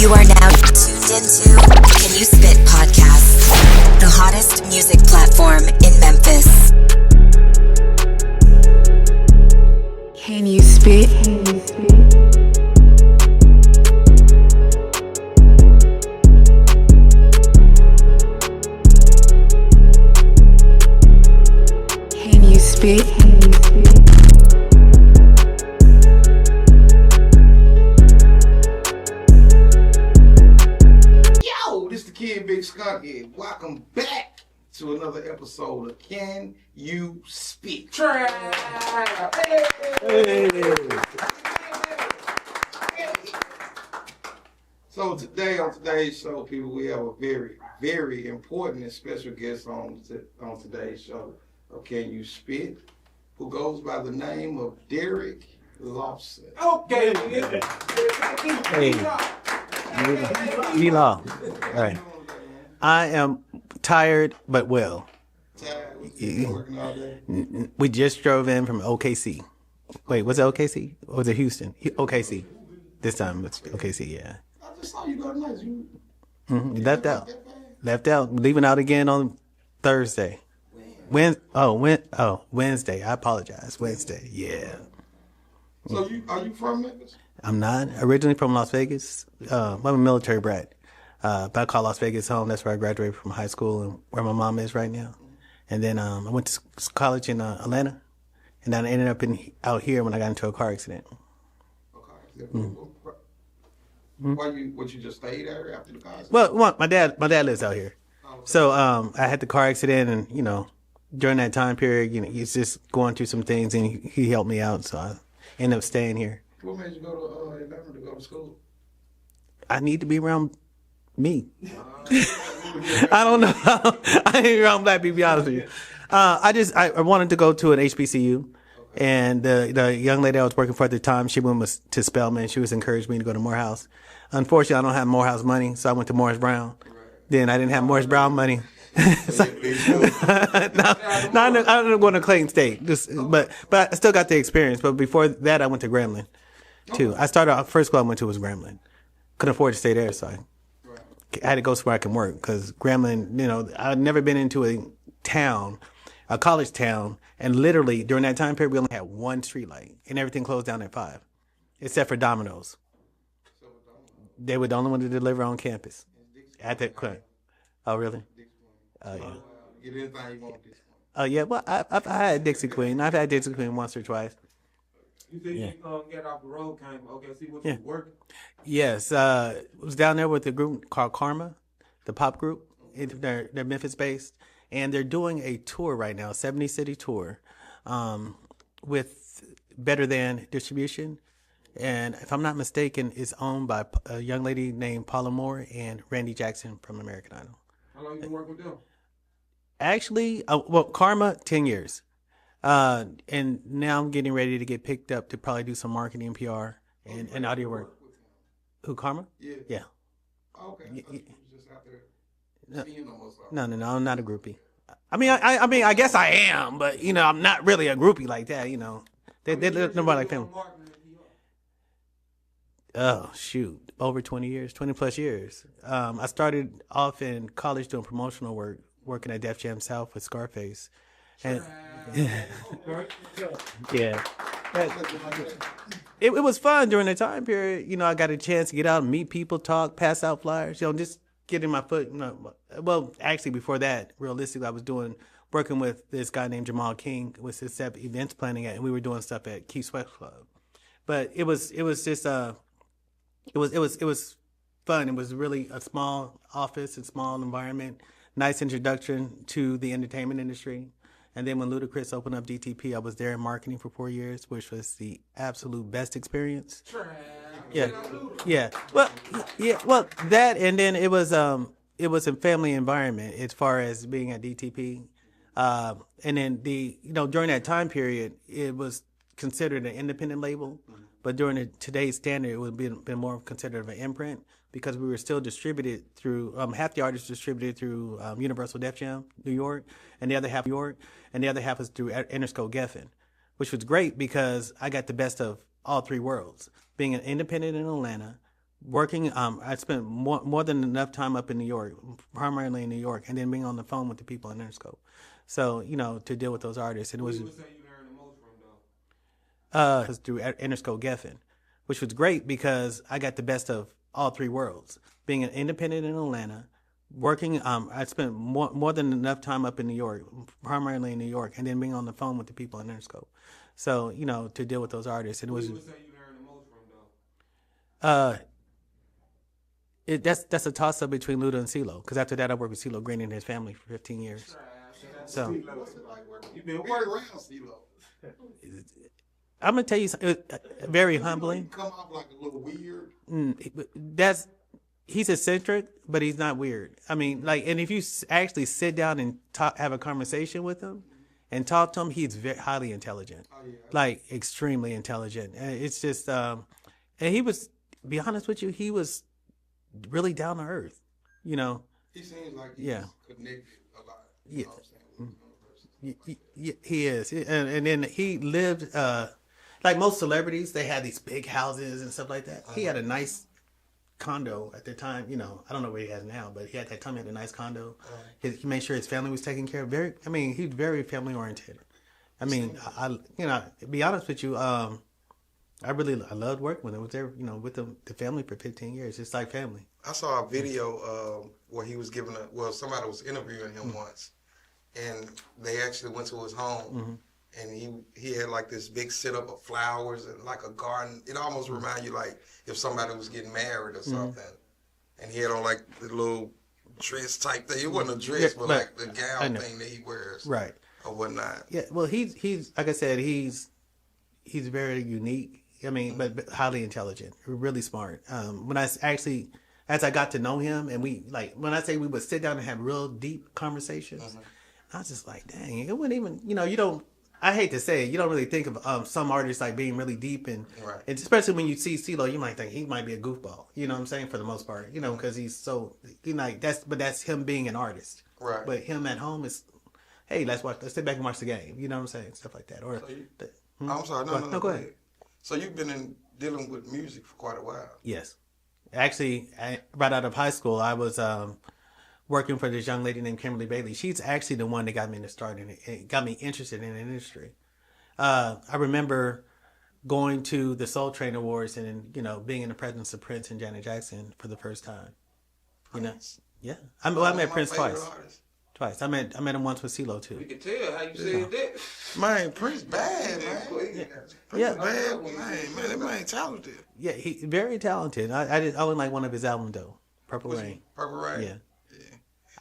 You are now tuned into Can You Spit podcast, the hottest music platform in Memphis. Can you spit? Can you spit? Yo, this the kid, Big Skunky. Welcome back to another episode of Can You Spit? So today, on today's show, people, we have a very, very important and special guest on today's show of Can You Spit, who goes by the name of Derrick Lawson. Okay. Hey. All right. I am tired but well. Working all day. We just drove in from OKC. Wait, was it OKC? Or was it Houston? OKC. This time it's OKC, yeah. I just saw you go nice. You Left out. Leaving out again on Thursday. Wednesday. I apologize. Wednesday, yeah. So are you from Memphis? I'm not. Originally from Las Vegas. I'm a military brat. But I call Las Vegas home. That's where I graduated from high school and where my mom is right now. And then I went to college in Atlanta. And then I ended up out here when I got into a car accident. Okay. What you just stayed there after the car accident? Well, my dad lives out here. So I had the car accident, and during that time period, he's just going through some things, and he helped me out. So I ended up staying here. What made you go to Atlanta to go to school? I need to be around me. I don't know. I ain't around black people, to be honest with you. I wanted to go to an HBCU. And the young lady I was working for at the time, she went to Spelman. She was encouraging me to go to Morehouse. Unfortunately, I don't have Morehouse money, so I went to Morris Brown. Then I didn't have Morris Brown money. So, I'm going to Clayton State. But I still got the experience. But before that, I went to Grambling, too. I started out, first school I went to was Grambling. Couldn't afford to stay there, so I had to go somewhere I can work. Because Grambling, I'd never been into a college town, and literally during that time period we only had one street light, and everything closed down at 5, except for Domino's. They were the only one to deliver on campus at that clinic. Oh, really? Yeah. Get anything you want. Oh, yeah. Well, I've had Dixie Queen. I've had Dixie Queen once or twice. You said you get off the road, came see what you working? Yes, I was down there with a group called Karma, the pop group. They're Memphis based. And they're doing a tour right now, 70-city tour, with Better Than Distribution. And if I'm not mistaken, it's owned by a young lady named Paula Moore and Randy Jackson from American Idol. How long you been working with them? Actually, Karma, 10 years. And now I'm getting ready to get picked up to probably do some marketing, PR, and audio work. Who, Karma? Yeah. Yeah. Okay. You was just out there. No, I'm not a groupie. I mean, I guess I am, but I'm not really a groupie like that. They're nobody like them. Oh shoot, over 20 years, 20 plus years. I started off in college doing promotional work, working at Def Jam South with Scarface, and yeah, it was fun during the time period. I got a chance to get out and meet people, talk, pass out flyers. Just getting my foot. Well, actually, before that, realistically, I was working with this guy named Jamal King with his events planning, and we were doing stuff at Key Sweat Club. But it was just it was fun. It was really a small office, a small environment, nice introduction to the entertainment industry. And then when Ludacris opened up DTP, I was there in marketing for 4 years, which was the absolute best experience. Yeah. Well, that, and then it was a family environment as far as being at DTP. And then during that time period, it was considered an independent label, but during today's standard, it would have been more considered of an imprint because we were still distributed through half the artists distributed through Universal Def Jam New York, and the other half was through Interscope Geffen, which was great because I got the best of all three worlds, being an independent in Atlanta, working. I spent more than enough time up in New York, primarily in New York, and then being on the phone with the people in Interscope. So to deal with those artists, and it was Who you would say you learned the most from though? was through Interscope Geffen, which was great because I got the best of all three worlds. Being an independent in Atlanta, working. I spent more than enough time up in New York, primarily in New York, and then being on the phone with the people in Interscope. So to deal with those artists, and it Who was. you would say you learned the most from though? That's a toss up between Luda and CeeLo, because after that I worked with CeeLo Green and his family for 15 years. So What's it like working? You been Being working. around CeeLo? I'm gonna tell you something very You humbling. come off like a little weird. He's eccentric, but he's not weird. I mean, and if you actually sit down and have a conversation with him and talk to him, he's highly intelligent, Oh yeah. like extremely intelligent. And it's just, and he was, be honest with you, he was really down to earth. He seems like he's Yeah. connected a lot. Yeah. Know what I'm saying? With the person. He is, and then he lived like most celebrities. They had these big houses and stuff like that. He had a nice condo at the time. I don't know what he has now, but he at that time he had a nice condo. He made sure his family was taken care of. He's very family oriented. I mean, to be honest with you, I loved working with him. Was there, with the family for 15 years. It's like family. I saw a video where he was giving somebody was interviewing him once, and they actually went to his home, and he had like this big setup of flowers and like a garden. It almost reminded you like if somebody was getting married or something, and he had on like the little dress type thing. It wasn't a dress, but like the gown thing that he wears, Right. or whatnot. Yeah. Well, he's like I said, he's very unique. I mean, but highly intelligent, really smart. When as I got to know him, and when I say we would sit down and have real deep conversations, I was just like, dang, it wouldn't even, you don't. I hate to say it, you don't really think of some artists like being really deep, and especially when you see CeeLo, you might think he might be a goofball. You know what I'm saying? For the most part, because he's so that's him being an artist. Right. But him at home is, hey, let's sit back and watch the game. You know what I'm saying? Stuff like that. Or I'm sorry, no, go ahead. So you've been dealing with music for quite a while. Yes. Actually, right out of high school, I was working for this young lady named Kimberly Bailey. She's actually the one that got me to start in it, got me interested in the industry. I remember going to the Soul Train Awards and being in the presence of Prince and Janet Jackson for the first time. Prince? Yeah. I met Prince twice. Artist. Twice. I met him once with CeeLo too. You can tell how you said that. Man, Prince bad, man. Yeah. Bad, man. That man talented. Yeah, he's very talented. I only like one of his albums though, Purple Rain. Purple Rain. Yeah.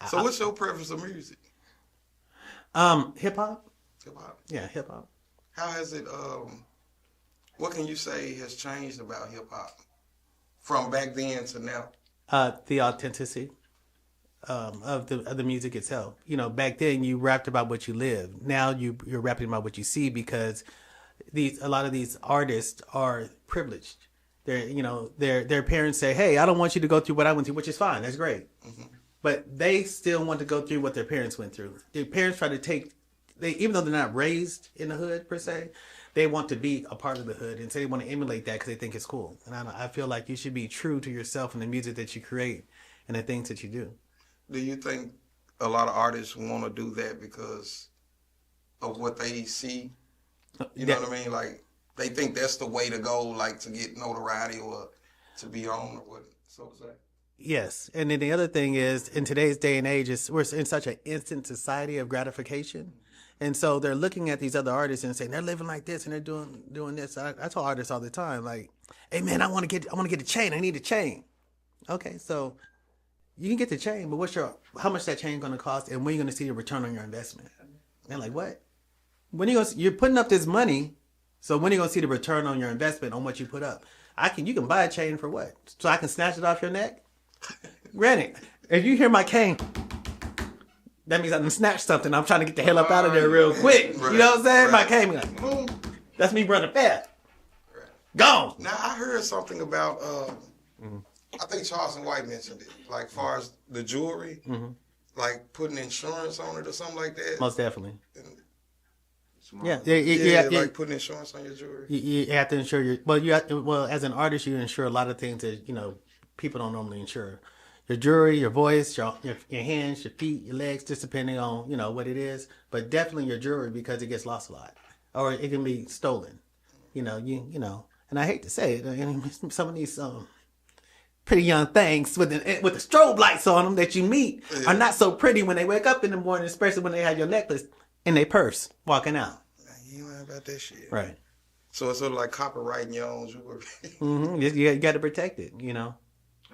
So what's your preference of music? Hip hop. Hip hop. Yeah, hip hop. How has it? What can you say has changed about hip hop from back then to now? The authenticity of the music itself. Back then you rapped about what you lived. Now you're rapping about what you see, because a lot of these artists are privileged. Their parents say, "Hey, I don't want you to go through what I went through," which is fine. That's great. But they still want to go through what their parents went through. Their parents try to even though they're not raised in the hood per se, they want to be a part of the hood, and so they want to emulate that because they think it's cool. And I feel like you should be true to yourself and the music that you create and the things that you do. Do you think a lot of artists want to do that because of what they see? You know what I mean? Like, they think that's the way to go, like, to get notoriety or to be on, or what, so to say. Yes. And then the other thing is, in today's day and age, we're in such an instant society of gratification. And so they're looking at these other artists and saying, they're living like this and they're doing this. I tell artists all the time, like, hey, man, I want to get a chain. I need a chain. Okay, so you can get the chain, but how much that chain going to cost, and when are you going to see the return on your investment? And they're like, what? You're putting up this money, so when are you going to see the return on your investment on what you put up? You can buy a chain for what? So I can snatch it off your neck? Granted, if you hear my cane, that means I done snatched something. I'm trying to get the hell up out of there real quick. Right, You know what I'm saying? right. My cane, like, boom. That's me running fast. Right. Gone. Now, I heard something about, I think Charleston White mentioned it, like, far as the jewelry, like putting insurance on it or something like that. Most definitely. Yeah, Yeah. like putting insurance on your jewelry. You have to insure as an artist, you insure a lot of things that, people don't normally insure. Your jewelry, your voice, your hands, your feet, your legs, just depending on, you know, what it is. But definitely your jewelry because it gets lost a lot. Or it can be stolen. You know. And I hate to say it, some of these pretty young things with the strobe lights on them that you meet are not so pretty when they wake up in the morning, especially when they have your necklace in their purse walking out. You ain't lying about that shit. Right. So it's sort of like copyrighting your own jewelry. You got to protect it, you know.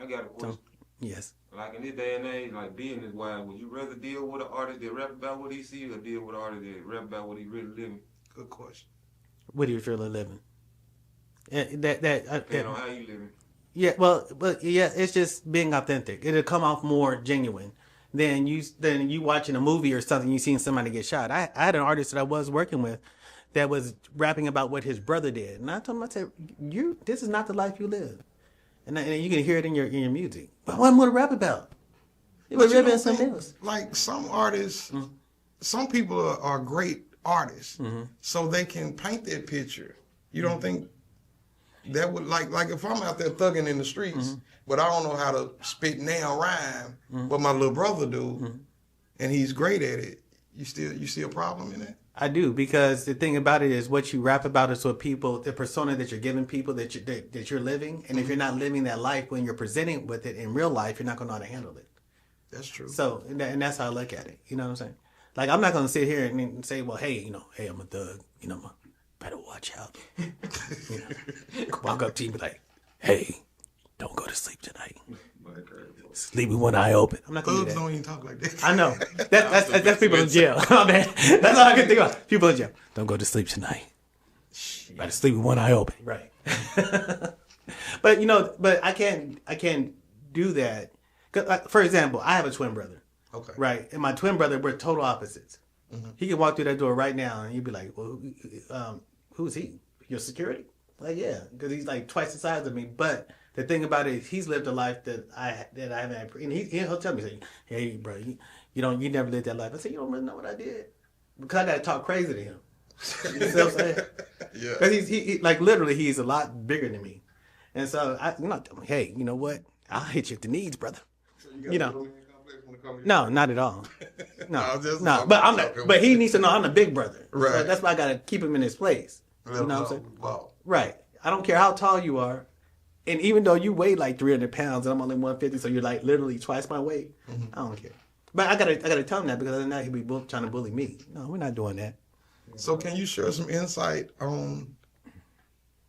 I got a question. Yes. Like in this day and age, like business wise, would you rather deal with an artist that rap about what he see or deal with an artist that rap about what he really living? Good question. What do you feel like living? Depending on how you living. Yeah, well, but yeah, it's just being authentic. It'll come off more genuine than you watching a movie or something. You seen somebody get shot. I had an artist that I was working with that was rapping about what his brother did, and I told him, I said, this is not the life you live, and you can hear it in your music. But what am I going to rap about? It was rapping something else. Like some artists, some people are great artists, so they can paint that picture. You don't think that would like if I'm out there thugging in the streets, but I don't know how to spit nail rhyme, but my little brother do, and he's great at it. You see a problem in that? I do, because the thing about it is what you rap about is what people, the persona that you're giving people that you're living, and if you're not living that life when you're presenting with it in real life, you're not going to know how to handle it. That's true. So, and that's how I look at it. You know what I'm saying? Like, I'm not going to sit here and say, well, hey, I'm a thug. Better watch out. Walk up to you and be like, hey, don't go to sleep tonight. Sleep with one eye open. I'm not going to do that. Thugs don't even talk like that. I know. That's people in jail. Oh, man. That's all I can think about. People in jail. Don't go to sleep tonight. Better sleep with one eye open. Right. But I can't do that. 'Cause, for example, I have a twin brother. Okay. Right. And my twin brother, we're total opposites. He can walk through that door right now and you'd be like, well, who's he? Your security? Like, yeah, because he's like twice the size of me. But the thing about it is he's lived a life that I haven't had. And he'll tell me, hey, bro, you never lived that life. I said, you don't really know what I did. Because I got to talk crazy to him. You know what I'm saying? Yeah. Because he like literally he's a lot bigger than me. And so I'm not telling him, hey, you know what? I'll hit you if the needs, brother. So you know. No, not at all. No, No, but I'm not. But he needs to know I'm the big brother. Right. So that's why I gotta keep him in his place. You know what I'm saying? Wow. Right. I don't care how tall you are, and even though you weigh like 300 pounds and I'm only 150, so you're like literally twice my weight. I don't care. But I gotta tell him that because now he'll be trying to bully me. No, we're not doing that. So can you share some insight on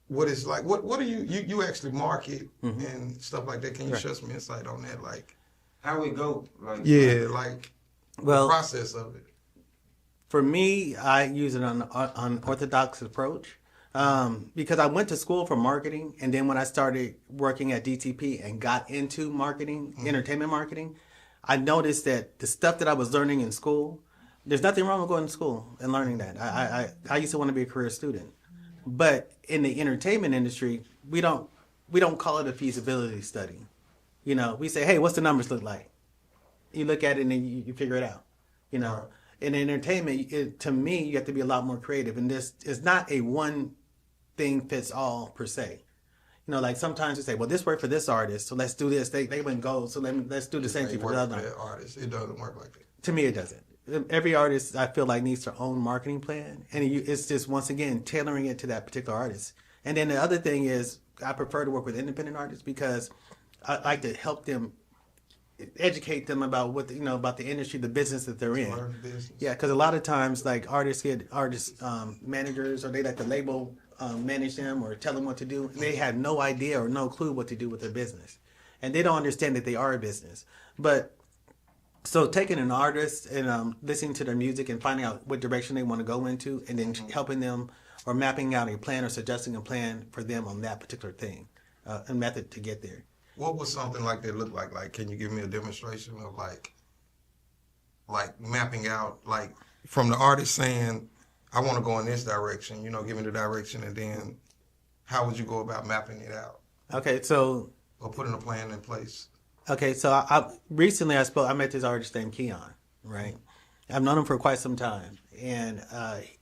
what it's like? What do you actually market and stuff like that? Can you share some insight on that? Like how it go? like Well, the process of it. For me, I use an unorthodox approach because I went to school for marketing, and then when I started working at DTP and got into marketing, entertainment marketing, I noticed that the stuff that I was learning in school, there's nothing wrong with going to school and learning that. I used to want to be a career student, but in the entertainment industry, we don't call it a feasibility study. We say, hey, what's the numbers look like? You look at it and then you figure it out. In entertainment, to me, you have to be a lot more creative. And this is not a one thing fits all per se. Like sometimes you say, well, this worked for this artist, so let's do this. They went gold, so let's do the same thing for the other artist. It doesn't work like that. To me, it doesn't. Every artist, I feel like, needs their own marketing plan. And it's just, once again, tailoring it to that particular artist. And then the other thing is, I prefer to work with independent artists because I like to help them, educate them about about the industry, the business that they're in. Learn the business. Yeah, because a lot of times, like artists get managers, or they let the label manage them or tell them what to do. And they have no idea or no clue what to do with their business, and they don't understand that they are a business. But so taking an artist and listening to their music and finding out what direction they want to go into, and then helping them or mapping out a plan or suggesting a plan for them on that particular thing, a method to get there. What would something like that look like? Like, can you give me a demonstration of like mapping out, like from the artist saying, I want to go in this direction, give me the direction, and then how would you go about mapping it out? Okay, so. Or putting a plan in place? Okay, so I recently I met this artist named Keon, right? I've known him for quite some time, and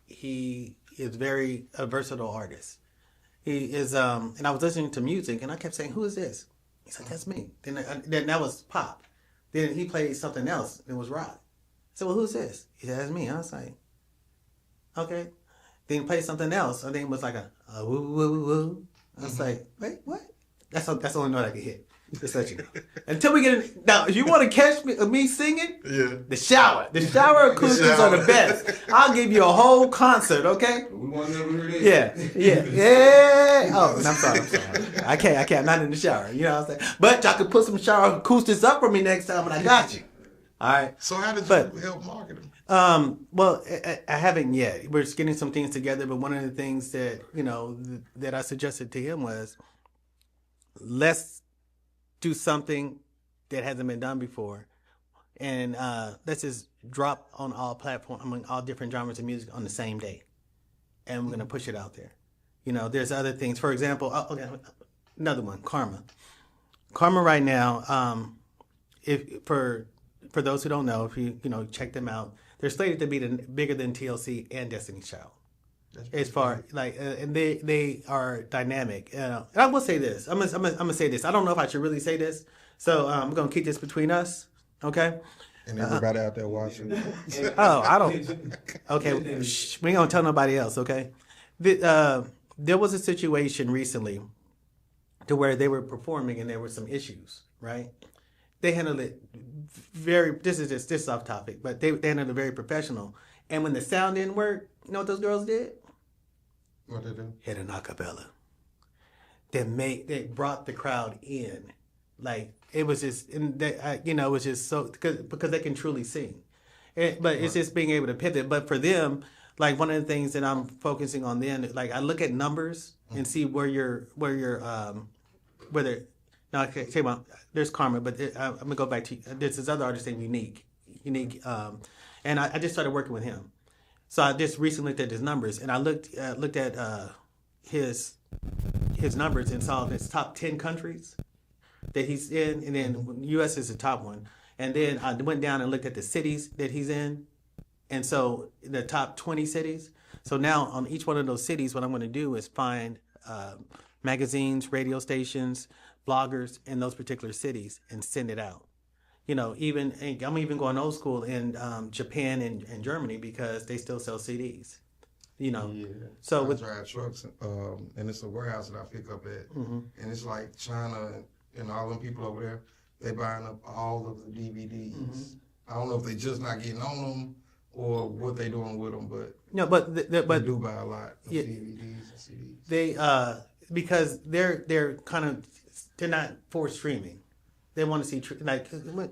he is a versatile artist. He is, and I was listening to music, and I kept saying, who is this? He said, that's me. Then that was pop. Then he played something else. It was rock. I said, well, who's this? He said, that's me. I was like, okay. Then he played something else. I think it was like a woo, woo, woo. I was like, wait, what? That's the only note I could hit. Just let you know. Until we get in. Now, if you want to catch me singing, the shower. The shower acoustics are the best. I'll give you a whole concert, okay? We want to never hear this. Yeah. Oh, and I'm sorry. I can't. I'm not in the shower. You know what I'm saying? But y'all could put some shower acoustics up for me next time, and I got you. All right. So how did you help market them? Well, I haven't yet. We're just getting some things together, but one of the things that, that I suggested to him was, let's do something that hasn't been done before, and let's just drop on all platforms, among all different genres of music on the same day, and we're gonna push it out there. There's other things. For example, another one, Karma. Karma right now, if for those who don't know, if you check them out, they're slated to be bigger than TLC and Destiny's Child. As far and they are dynamic. And I will say this. I'm gonna say this. I don't know if I should really say this, so I'm gonna keep this between us, okay? And everybody out there watching. I don't. Okay, we ain't gonna tell nobody else, okay? There was a situation recently to where they were performing and there were some issues, right? They handled it very. This is off topic, but they handled it very professional. And when the sound didn't work, you know what those girls did? What they do? Hit an acapella. They brought the crowd in, like it was just, it was just so because they can truly sing, but it's just being able to pivot. But for them, like one of the things that I'm focusing on then, like I look at numbers and see whether now okay, say about there's Karma, but I'm gonna go back to there's this other artist named Unique, and I just started working with him. So I just recently looked at his numbers, and I looked at his numbers and saw his top 10 countries that he's in, and then U.S. is the top one. And then I went down and looked at the cities that he's in, and so the top 20 cities. So now on each one of those cities, what I'm going to do is find magazines, radio stations, bloggers in those particular cities and send it out. I'm even going old school in Japan and Germany because they still sell CDs. So I drive trucks, and it's a warehouse that I pick up at, and it's like China and all them people over there. They buying up all of the DVDs. I don't know if they just not getting on them or what they doing with them, but they do buy a lot of DVDs and CDs. They because they're not for streaming. They want to see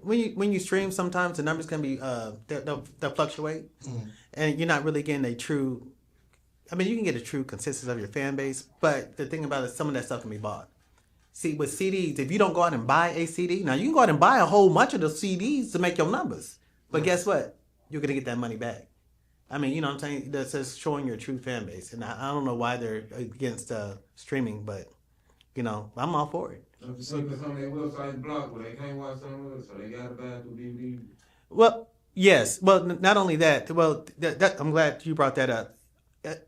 when you stream. Sometimes the numbers can be they'll fluctuate, and you're not really getting a true. I mean, you can get a true consistency of your fan base, but the thing about it, some of that stuff can be bought. See, with CDs, if you don't go out and buy a CD, now you can go out and buy a whole bunch of the CDs to make your numbers, but guess what? You're gonna get that money back. I mean, you know what I'm saying? That's just showing your true fan base, and I don't know why they're against streaming, but I'm all for it. So some of their websites blocked, but they can't watch some of it, so they got to buy through DVD. Well, yes. Well, not only that. Well, I'm glad you brought that up.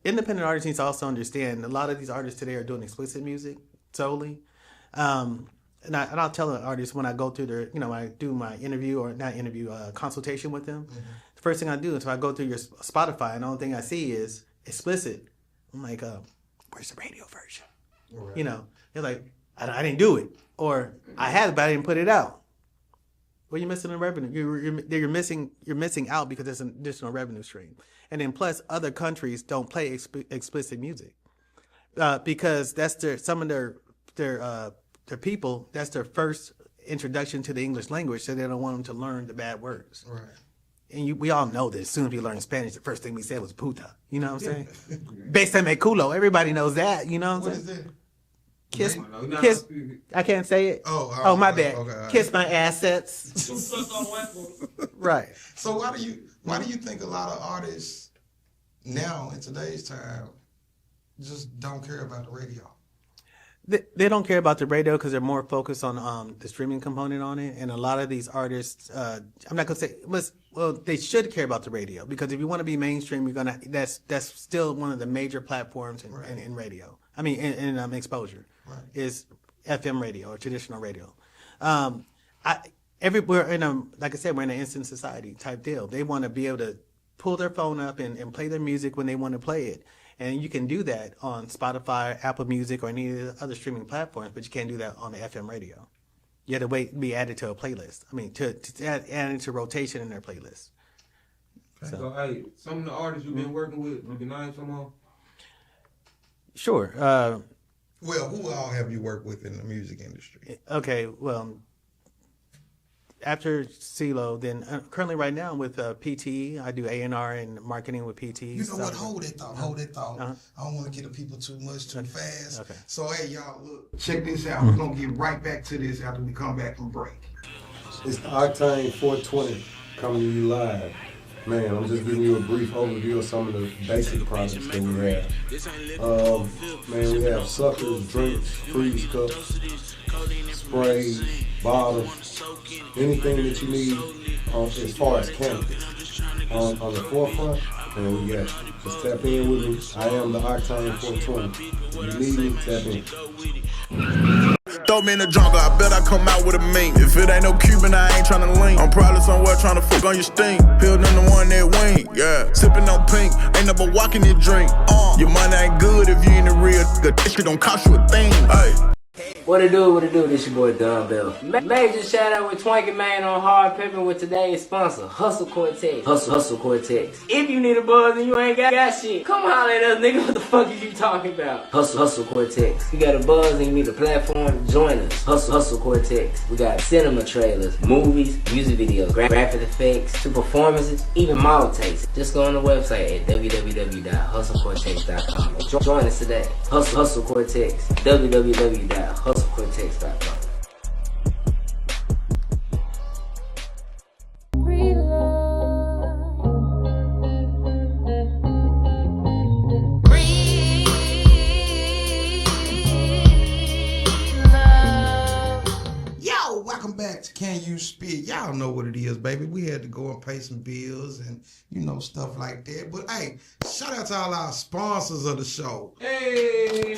Independent artists need to also understand a lot of these artists today are doing explicit music solely. And I'll tell an artist when I go through their, when I do my interview or not interview, consultation with them. The first thing I do is if I go through your Spotify and the only thing I see is explicit, I'm like, where's the radio version? Right. They're like, I didn't do it, or I had it, but I didn't put it out. Well, you're missing the revenue. You're missing out because there's an additional revenue stream, and then plus other countries don't play explicit music because that's some of their people. That's their first introduction to the English language, so they don't want them to learn the bad words. Right. And we all know that as soon as we learn Spanish, the first thing we said was puta. You know what I'm saying? Besame culo. Everybody knows that. You know what I'm saying? Kiss. I can't say it. Oh, my bad. Okay, kiss my assets. Right. So why do you think a lot of artists now in today's time just don't care about the radio? They don't care about the radio because they're more focused on the streaming component on it. And a lot of these artists, I'm not gonna say, well, they should care about the radio because if you want to be mainstream, that's still one of the major platforms in radio. I mean, in exposure is FM radio or traditional radio. We're in a, like I said, we're in an instant society type deal. They want to be able to pull their phone up and play their music when they want to play it. And you can do that on Spotify, Apple Music, or any of the other streaming platforms, but you can't do that on the FM radio. You have to be added to a playlist. I mean, to add into rotation in their playlist. Okay. So, hey, some of the artists you've been working with, you can name some of them? Sure. Well, who all have you worked with in the music industry? Okay, well, after CeeLo, then currently right now with PTE, I do A&R and marketing with PTE. You know what? Hold that thought. I don't want to get the people too fast. Okay. So, hey, y'all, look, check this out. We're going to get right back to this after we come back from break. It's the Octane 420 coming to you live. Man, I'm just giving you a brief overview of some of the basic products that we have. Man, we have suckers, drinks, freeze cups, sprays, bottles, anything that you need as far as cannabis. On the forefront, man, we got you. Just tap in with me. I am the Octane 420. If you need me, tap in. Throw me in the jungle, I bet I come out with a mink. If it ain't no Cuban, I ain't tryna link. I'm probably somewhere tryna fuck on your stink. Peeled in the one that wing, yeah. Sippin' on pink, ain't never walking your drink. Your money ain't good if you ain't a real nigga. This shit don't cost you a thing, hey. What it do, this your boy Dumbbell. Major shout out with Twanky Man on Hard Pimpin' with today's sponsor, Hustle Cortex. Hustle Cortex. If you need a buzz and you ain't got shit, come holler at us, nigga. What the fuck is you talking about? Hustle Cortex. You got a buzz and you need a platform, join us. Hustle Cortex. We got cinema trailers, movies, music videos, graphic effects, to performances, even model takes. Just go on the website at www.hustlecortex.com. Join us today. Hustle Cortex. www.hustlecortex.com. Yo, welcome back to Can You Spit? Y'all know what it is, baby. We had to go and pay some bills and, stuff like that. But, hey, shout out to all our sponsors of the show. Hey!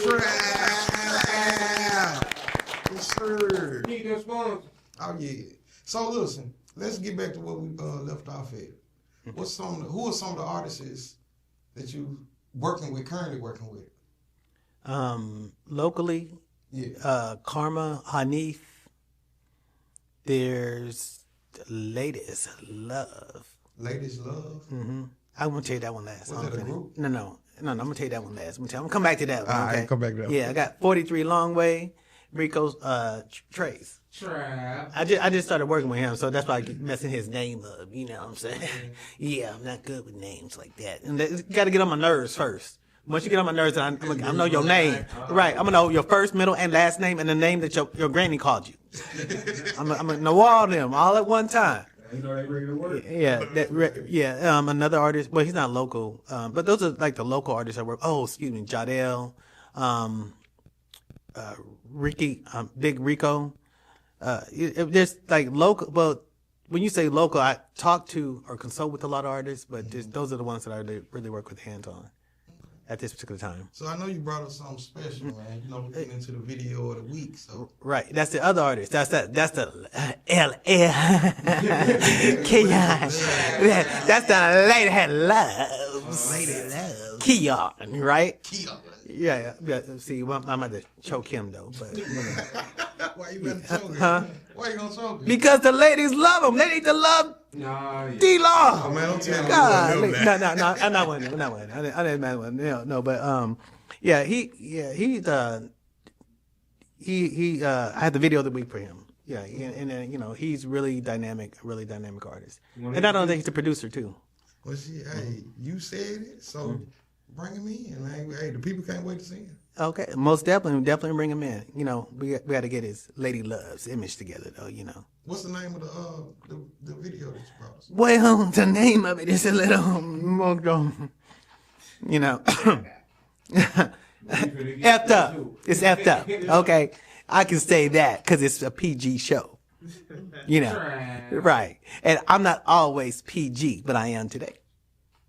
Yes, sir. Need that sponsor. Oh, yeah. So, listen, let's get back to what we left off at. Who are some of the artists that you currently working with? Locally, Yeah. Karma, Hanif. There's Latest Love. Latest Love? Mm-hmm. I'm going to tell you that one last. Was that a group? No, I'm going to tell you that one last. I'm going to come back to that one. All okay? right, come back to that one. Yeah, I got 43 Longway, Rico's Trace. Trap. I just started working with him, so that's why I keep messing his name up. You know what I'm saying? Yeah, I'm not good with names like that. And you got to get on my nerves first. Once you get on my nerves, I know your name. Right, I'm going to know your first, middle, and last name and the name that your granny called you. I'm going to know all of them all at one time. You know they ready to work. Yeah, another artist. Well, he's not local, but those are like the local artists I work. Oh, excuse me, Jadell, Ricky, Big Rico. There's like local. Well, when you say local, I talk to or consult with a lot of artists, but those are the ones that I really work with hands on at this particular time. So I know you brought us something special, man. We're getting into the video of the week. So right, that's the other artist. That's the Keon. That's the lady that loves. Keon, right? Keon. Yeah. See, I'm about to choke him though, but why you gonna choke him? Huh? Why you gonna choke him? Because the ladies love him. They need to love D-Law. Oh man, don't tell me. No, I'm not one. I'm not one. I didn't mean one. No, but I had the video of the week for him. Yeah, and he's really dynamic artist. And I don't think he's a producer too. Well, hey, you said it, so bring him in, man. Hey, the people can't wait to see him. Okay, most definitely bring him in. We got to get his Lady Love's image together, though. What's the name of the video that you brought us? Well, the name of it is a little more, effed up. It's effed up. Okay, I can say that because it's a PG show. Right? And I'm not always PG, but I am today.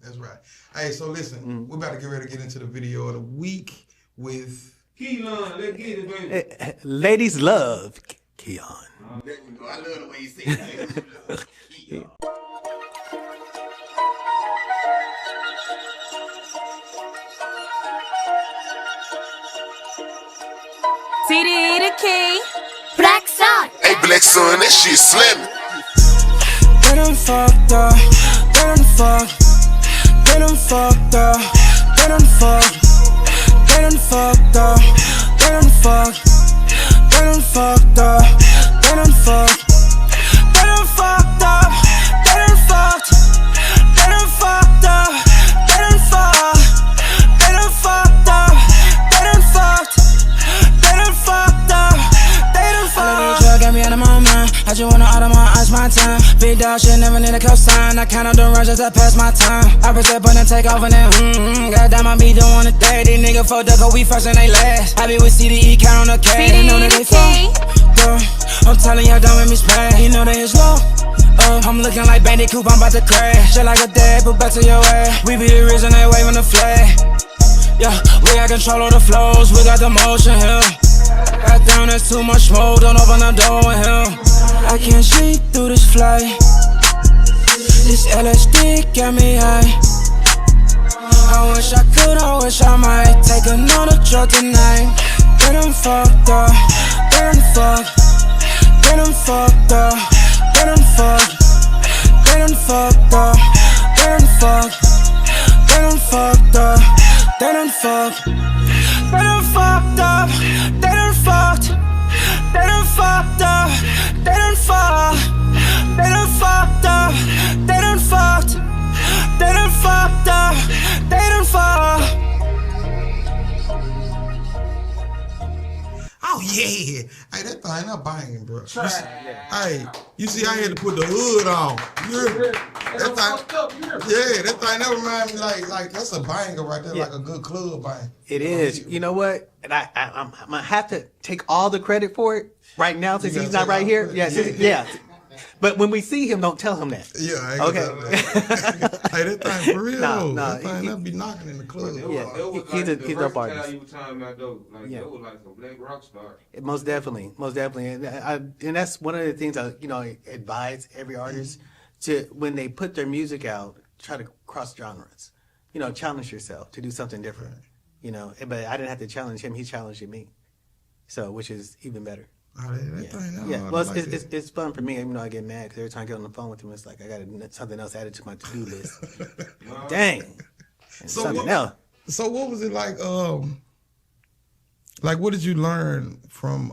That's right. Hey, so listen, we're about to get ready to get into the video of the week with Keelan. Let's get it, baby. Ladies love Keon. There you go. I love the way you say that. Keon. TDE the key. Black Sun. Hey, Black Sun, that shit slamming. They done fucked up. They done fucked. They done fucked up. They done fucked. They done fucked up. They done fucked. They done fucked up. They done fucked. They done fucked up. They done fucked. They done fucked up. They done fucked. They done fucked up. They done fucked. They done fucked up. They done fucked. Drug got me out of my mind. I just wanna automate my time. Big dog shit never need a cosign. I count on the runs just to pass my time. I press that button and take off and then goddamn I be the one to day. These niggas fucked up 'cause we first and they last. I be with CDE count on the cash. They know that they fuck. I'm telling y'all don't make me smash. You know that it's low. I'm looking like Bandicoot, I'm about to crash. Shit like a dad, but back to your ass. We be the reason they waving the flag. Yeah, we got control of the flows, we got the motion here. Goddamn, there's too much smoke, don't open the door with him. I can't sleep through this flight. This LSD got me high. I wish I could, I wish I might take another drug tonight. They done fucked up, they done fucked. They done fucked up, they done fucked. They done fucked up, they done fucked. They done fucked up, they done fucked. They done fucked up, they done fucked. They done fucked up, they done fucked. They done fucked up, they done fucked. They done fucked up, they done fucked. Oh yeah. Hey, that thing up banging, bro. Hey, you see I had to put the hood on. You hear me? That thing that reminds me like that's a banger right there, like a good club bang. It is. You know what? And I'm gonna have to take all the credit for it right now since he's not right here. Yeah. But when we see him, don't tell him that. Yeah, I ain't okay. That. Hey, that thing for real. Nah, that thing that be knocking in the club. He's a dope artist. You were talking about those, like that was like some black rock star. Most definitely, and that's one of the things I advise every artist to when they put their music out, try to cross genres. Challenge yourself to do something different. But I didn't have to challenge him; he challenged me, so which is even better. Well, it's fun for me, even though I get mad because every time I get on the phone with him, it's like I got something else added to my to-do list. Dang. So what was it like? Like, what did you learn from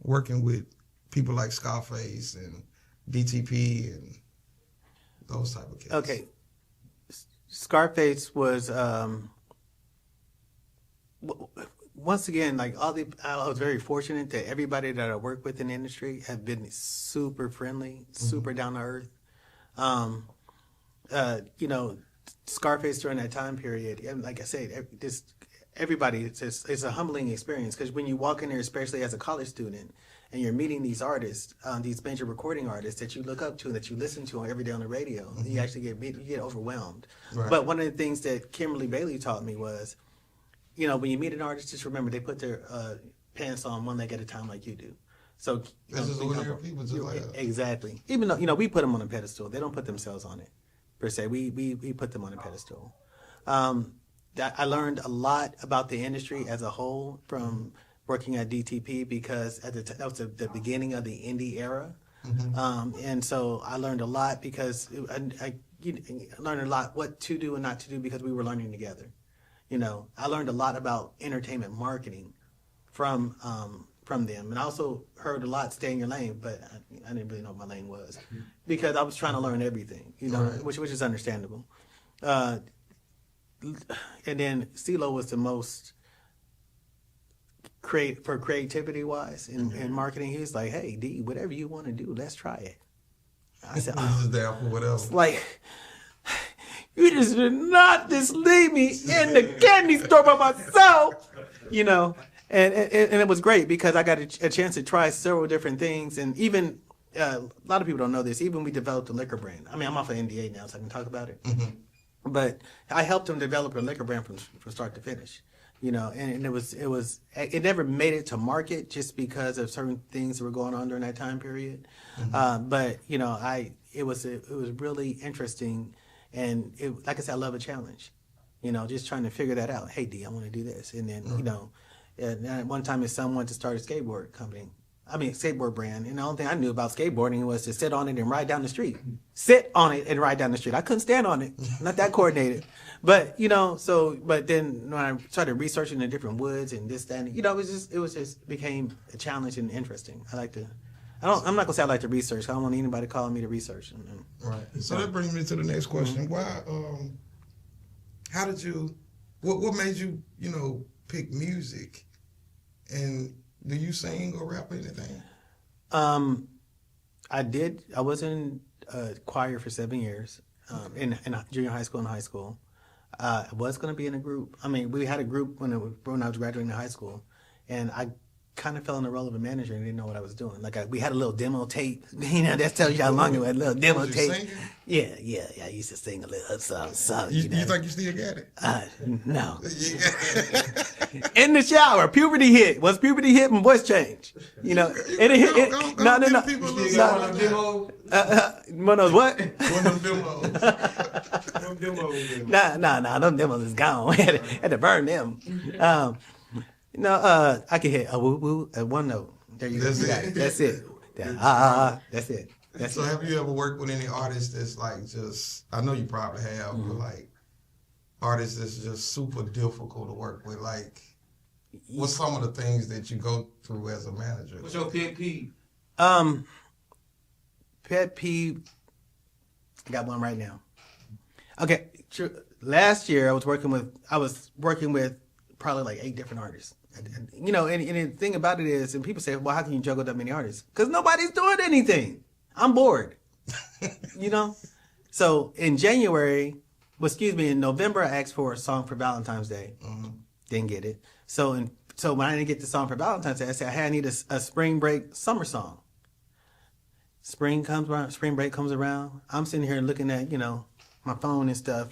working with people like Scarface and DTP and those type of kids? Okay, Scarface was. Once again, I was very fortunate that everybody that I work with in the industry have been super friendly, super down to earth. Scarface during that time period, and like I said, everybody, it's a humbling experience because when you walk in there, especially as a college student, and you're meeting these artists, these major recording artists that you look up to and that you listen to every day on the radio, you actually get overwhelmed. Right. But one of the things that Kimberly Bailey taught me was, when you meet an artist, just remember they put their pants on one leg at a time like you do. So this is ordinary people just like us. Exactly. Even though we put them on a pedestal, they don't put themselves on it per se. We put them on a pedestal. I learned a lot about the industry as a whole from working at DTP because that was the beginning of the indie era, and so I learned a lot because I learned a lot what to do and not to do because we were learning together. I learned a lot about entertainment marketing from them, and I also heard a lot stay in your lane, but I didn't really know what my lane was because I was trying to learn everything, which is understandable. And then CeeLo was the most creativity wise in marketing. He was like, "Hey, D, whatever you want to do, let's try it." I said, "Oh, down for whatever." Like. You just did not just leave me in the candy store by myself, and it was great because I got a chance to try several different things, and even a lot of people don't know this. Even we developed a liquor brand. I mean, I'm off of NDA now, so I can talk about it. But I helped him develop a liquor brand from start to finish and it never made it to market just because of certain things that were going on during that time period. But it was really interesting, and like I said, I love a challenge. Just trying to figure that out. Hey, D, I want to do this, and then and at one time his son wanted to start a skateboard brand, and the only thing I knew about skateboarding was to sit on it and ride down the street. Sit on it and ride down the street. I couldn't stand on it. Not that coordinated. But but then when I started researching the different woods and this, that, and, it just became a challenge and interesting. I'm not gonna say I like to research. I don't want anybody calling me to research. Right. So that brings me to the next question. Why? How did you? What made you? Pick music, and do you sing or rap or anything? I did. I was in choir for 7 years in junior high school and high school. I was going to be in a group. We had a group when I was graduating high school, and I kind of fell in the role of a manager and didn't know what I was doing. We had a little demo tape. That tells you how long it was. A little demo tape. Singing? Yeah. I used to sing a little song. You think you still got it? No. In the shower, puberty hit. Once puberty hit, my voice changed. And it hit. No. One of those what? One of them demos. Nah. Them demos is gone. Had to burn them. I can hit a woo woo at one note. There you go. That's it. That's it. So have you ever worked with any artists that's I know you probably have, but artists that's just super difficult to work with? What's some of the things that you go through as a manager? What's your pet peeve? Pet peeve, I got one right now. Okay, last year I was working with probably 8 different artists. And the thing about it is, and people say, well, how can you juggle that many artists? Because nobody's doing anything. I'm bored. So in November, I asked for a song for Valentine's Day. Didn't get it. So when I didn't get the song for Valentine's Day, I said, I need a spring break summer song. Spring comes around, spring break comes around. I'm sitting here looking at, my phone and stuff,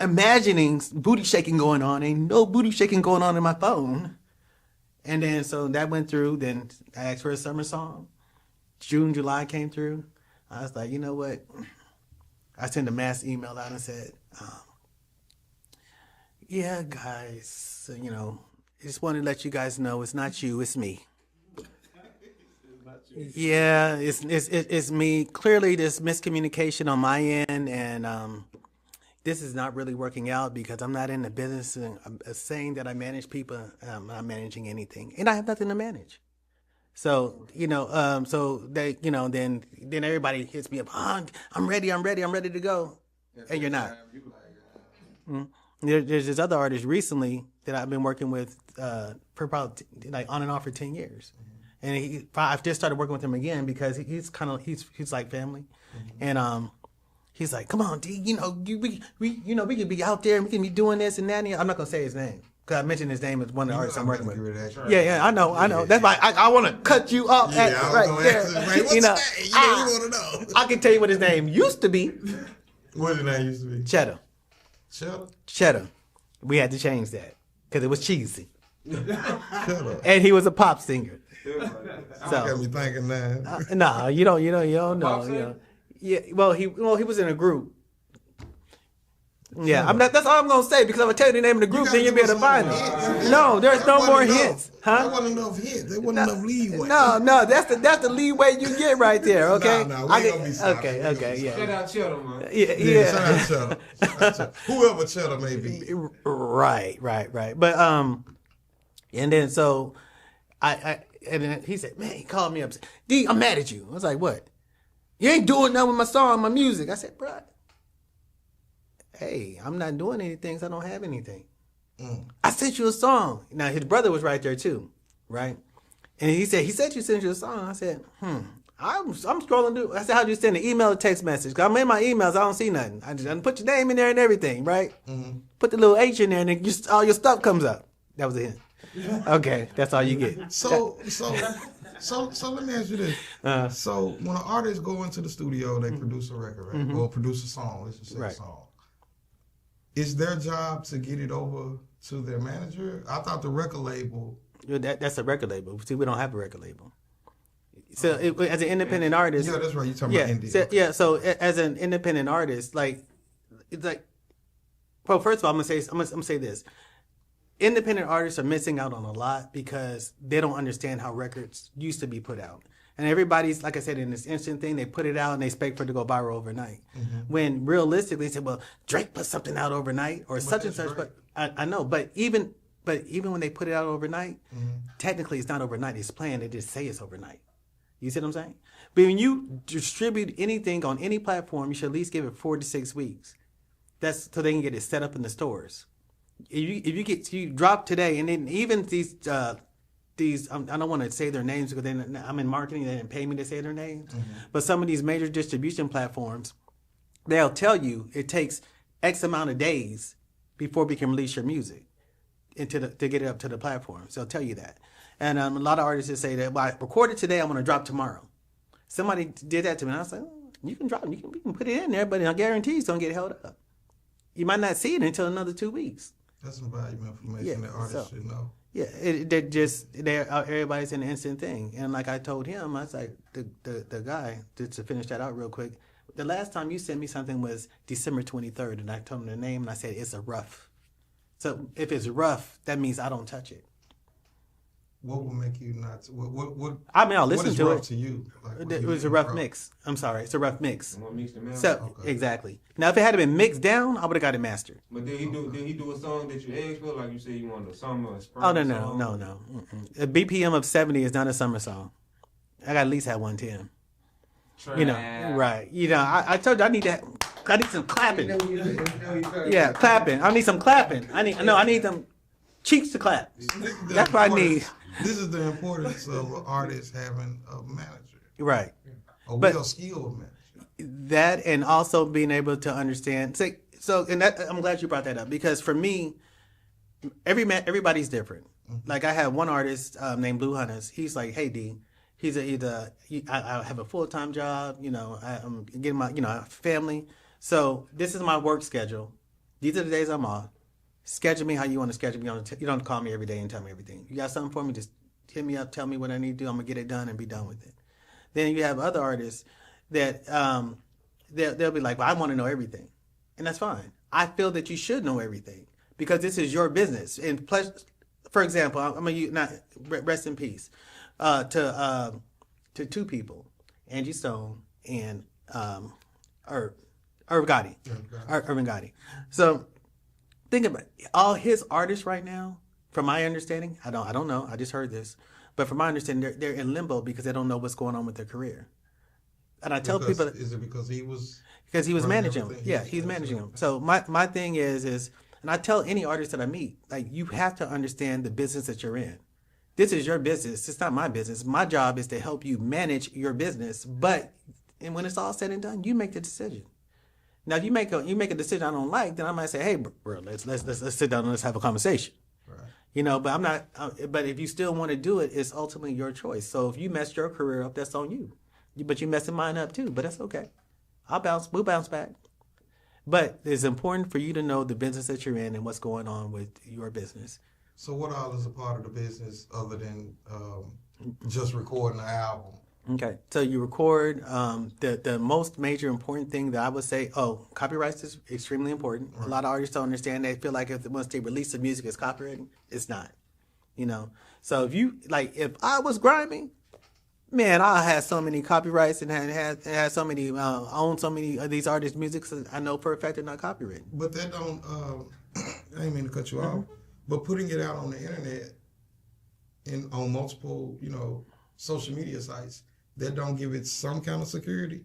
imagining booty shaking going on. Ain't no booty shaking going on in my phone. And then, so that went through. Then I asked for a summer song. June, July came through. I was like, you know what? I sent a mass email out and said, yeah, guys, I just want to let you guys know it's not you, it's me. Yeah, it's me. Clearly, there's miscommunication on my end, and this is not really working out because I'm not in the business of saying that I manage people. I'm not managing anything, and I have nothing to manage. So so they, then everybody hits me up. Oh, I'm ready to go, and you're not. There's this other artist recently that I've been working with for probably on and off for 10 years. And I've just started working with him again because he's like family, and he's like, come on, D, we can be out there and we can be doing this and that. And I'm not gonna say his name because I mentioned his name as one of the artists I'm working with. Yeah, I know. That's why I want to cut you off right there. What's his name? You want to know? I can tell you what his name used to be. What his name used to be? Cheddar. Cheddar. We had to change that because it was cheesy. Cheddar. And he was a pop singer. So got me thinking that. Nah, you don't know. Yeah, well, he was in a group. Yeah, that's all I'm gonna say because I'm gonna tell you the name of the group, then you'll be able to find it. No, there's no more hints, huh? There wasn't enough hints. There wasn't enough leeway. No, that's the leeway you get right there. Okay. No, we gonna be stopped. Okay, yeah. Shout out Cheddar, man. Yeah. Shout out Cheddar. Whoever Cheddar may be. Right. But and then so and then he said, man, he called me up. Said, D, I'm mad at you. I was like, what? You ain't doing nothing with my song, my music. I said, bro, hey, I'm not doing anything, so I don't have anything. I sent you a song. Now, his brother was right there, too, right? And he said you sent you a song. I said, I'm scrolling through. I said, how'd you send an email or text message? Because I'm in my emails, I don't see nothing. I just put your name in there and everything, right? Put the little H in there, and then all your stuff comes up. That was it. Okay, that's all you get. So let me ask you this. So when an artist go into the studio, they produce a record, right? Or produce a song, let's just say a song. is their job to get it over to their manager? I thought the record label. That's a record label. See, we don't have a record label. So as an independent artist, yeah, that's right. You're talking about indie. So, yeah. So as an independent artist, it's like, well, first of all, I'm gonna say this: independent artists are missing out on a lot because they don't understand how records used to be put out. And everybody's, like I said, in this instant thing, they put it out and they expect for it to go viral overnight. When realistically, they say, well, Drake put something out overnight or such and such. Right. But I know, but even when they put it out overnight, technically it's not overnight. It's planned. They just say it's overnight. You see what I'm saying? But when you distribute anything on any platform, you should at least give it 4 to 6 weeks. That's so they can get it set up in the stores. If you drop today, and then even these I don't want to say their names because I'm in marketing. They didn't pay me to say their names. But some of these major distribution platforms, they'll tell you it takes X amount of days before we can release your music to get it up to the platform. So they'll tell you that. And a lot of artists just say that, well, I recorded today, I'm going to drop tomorrow. Somebody did that to me, and I was like, oh, you can drop it, you can put it in there, but I guarantee it's going to get held up. You might not see it until another 2 weeks. That's some valuable information that artists should know. Yeah, everybody's in an instant thing. And like I told him, I was like, the guy, just to finish that out real quick, the last time you sent me something was December 23rd, and I told him the name, and I said, it's a rough. So if it's rough, that means I don't touch it. What will make you not? What? I mean, I'll listen to it. What is rough to you? Like, it was a rough mix. I'm sorry, it's a rough mix. So exactly. Now, if it had been mixed down, I would have got it mastered. But did he do a song that you asked for? Like you said, you wanted a summer, a spring song? No. A BPM of 70 is not a summer song. I got at least have 110. You know, right? You know, I told you I need that. I need some clapping. Yeah, clapping. I need some clapping. I need them cheeks to clap. That's what I need. This is the importance of an artist having a manager. Right. A well-skilled manager. That, and also being able to understand. So, and that, I'm glad you brought that up, because for me, everybody's different. Like I have one artist named Blue Hunters. He's like, hey D, I have a full-time job. You know, I'm getting my family. So this is my work schedule. These are the days I'm off. Schedule me how you want to schedule me. You don't call me every day and tell me everything. You got something for me, just hit me up, tell me what I need to do. I'm going to get it done and be done with it. Then you have other artists that they'll be like, well, I want to know everything. And that's fine. I feel that you should know everything because this is your business. And plus, for example, I'm going to rest in peace to two people, Angie Stone and Irvin Gotti. So, think about it. All his artists right now, from my understanding, I don't know, I just heard this, but from my understanding, they're in limbo because they don't know what's going on with their career. And I tell people, is it because he was managing them? Yeah, he's managing them. So my thing is, and I tell any artist that I meet, like, you have to understand the business that you're in. This is your business. It's not my business. My job is to help you manage your business. And when it's all said and done, you make the decision. Now, if you make a decision I don't like, then I might say, "Hey, bro, let's sit down and let's have a conversation." Right. You know, but I'm not. But if you still want to do it, it's ultimately your choice. So if you messed your career up, that's on you. But you messing mine up too. But that's okay. We'll bounce back. But it's important for you to know the business that you're in and what's going on with your business. So what all is a part of the business other than just recording an album? Okay, so you record. The most major important thing that I would say, copyrights is extremely important. Right. A lot of artists don't understand. They feel like once they release the music, it's copyrighted. It's not. You know. So if I was grimy, man, I had so many copyrights and had so many owned so many of these artists' music. So I know for a fact they're not copyrighted. But that don't. I didn't mean to cut you off. But putting it out on the internet and on multiple, social media sites, that don't give it some kind of security?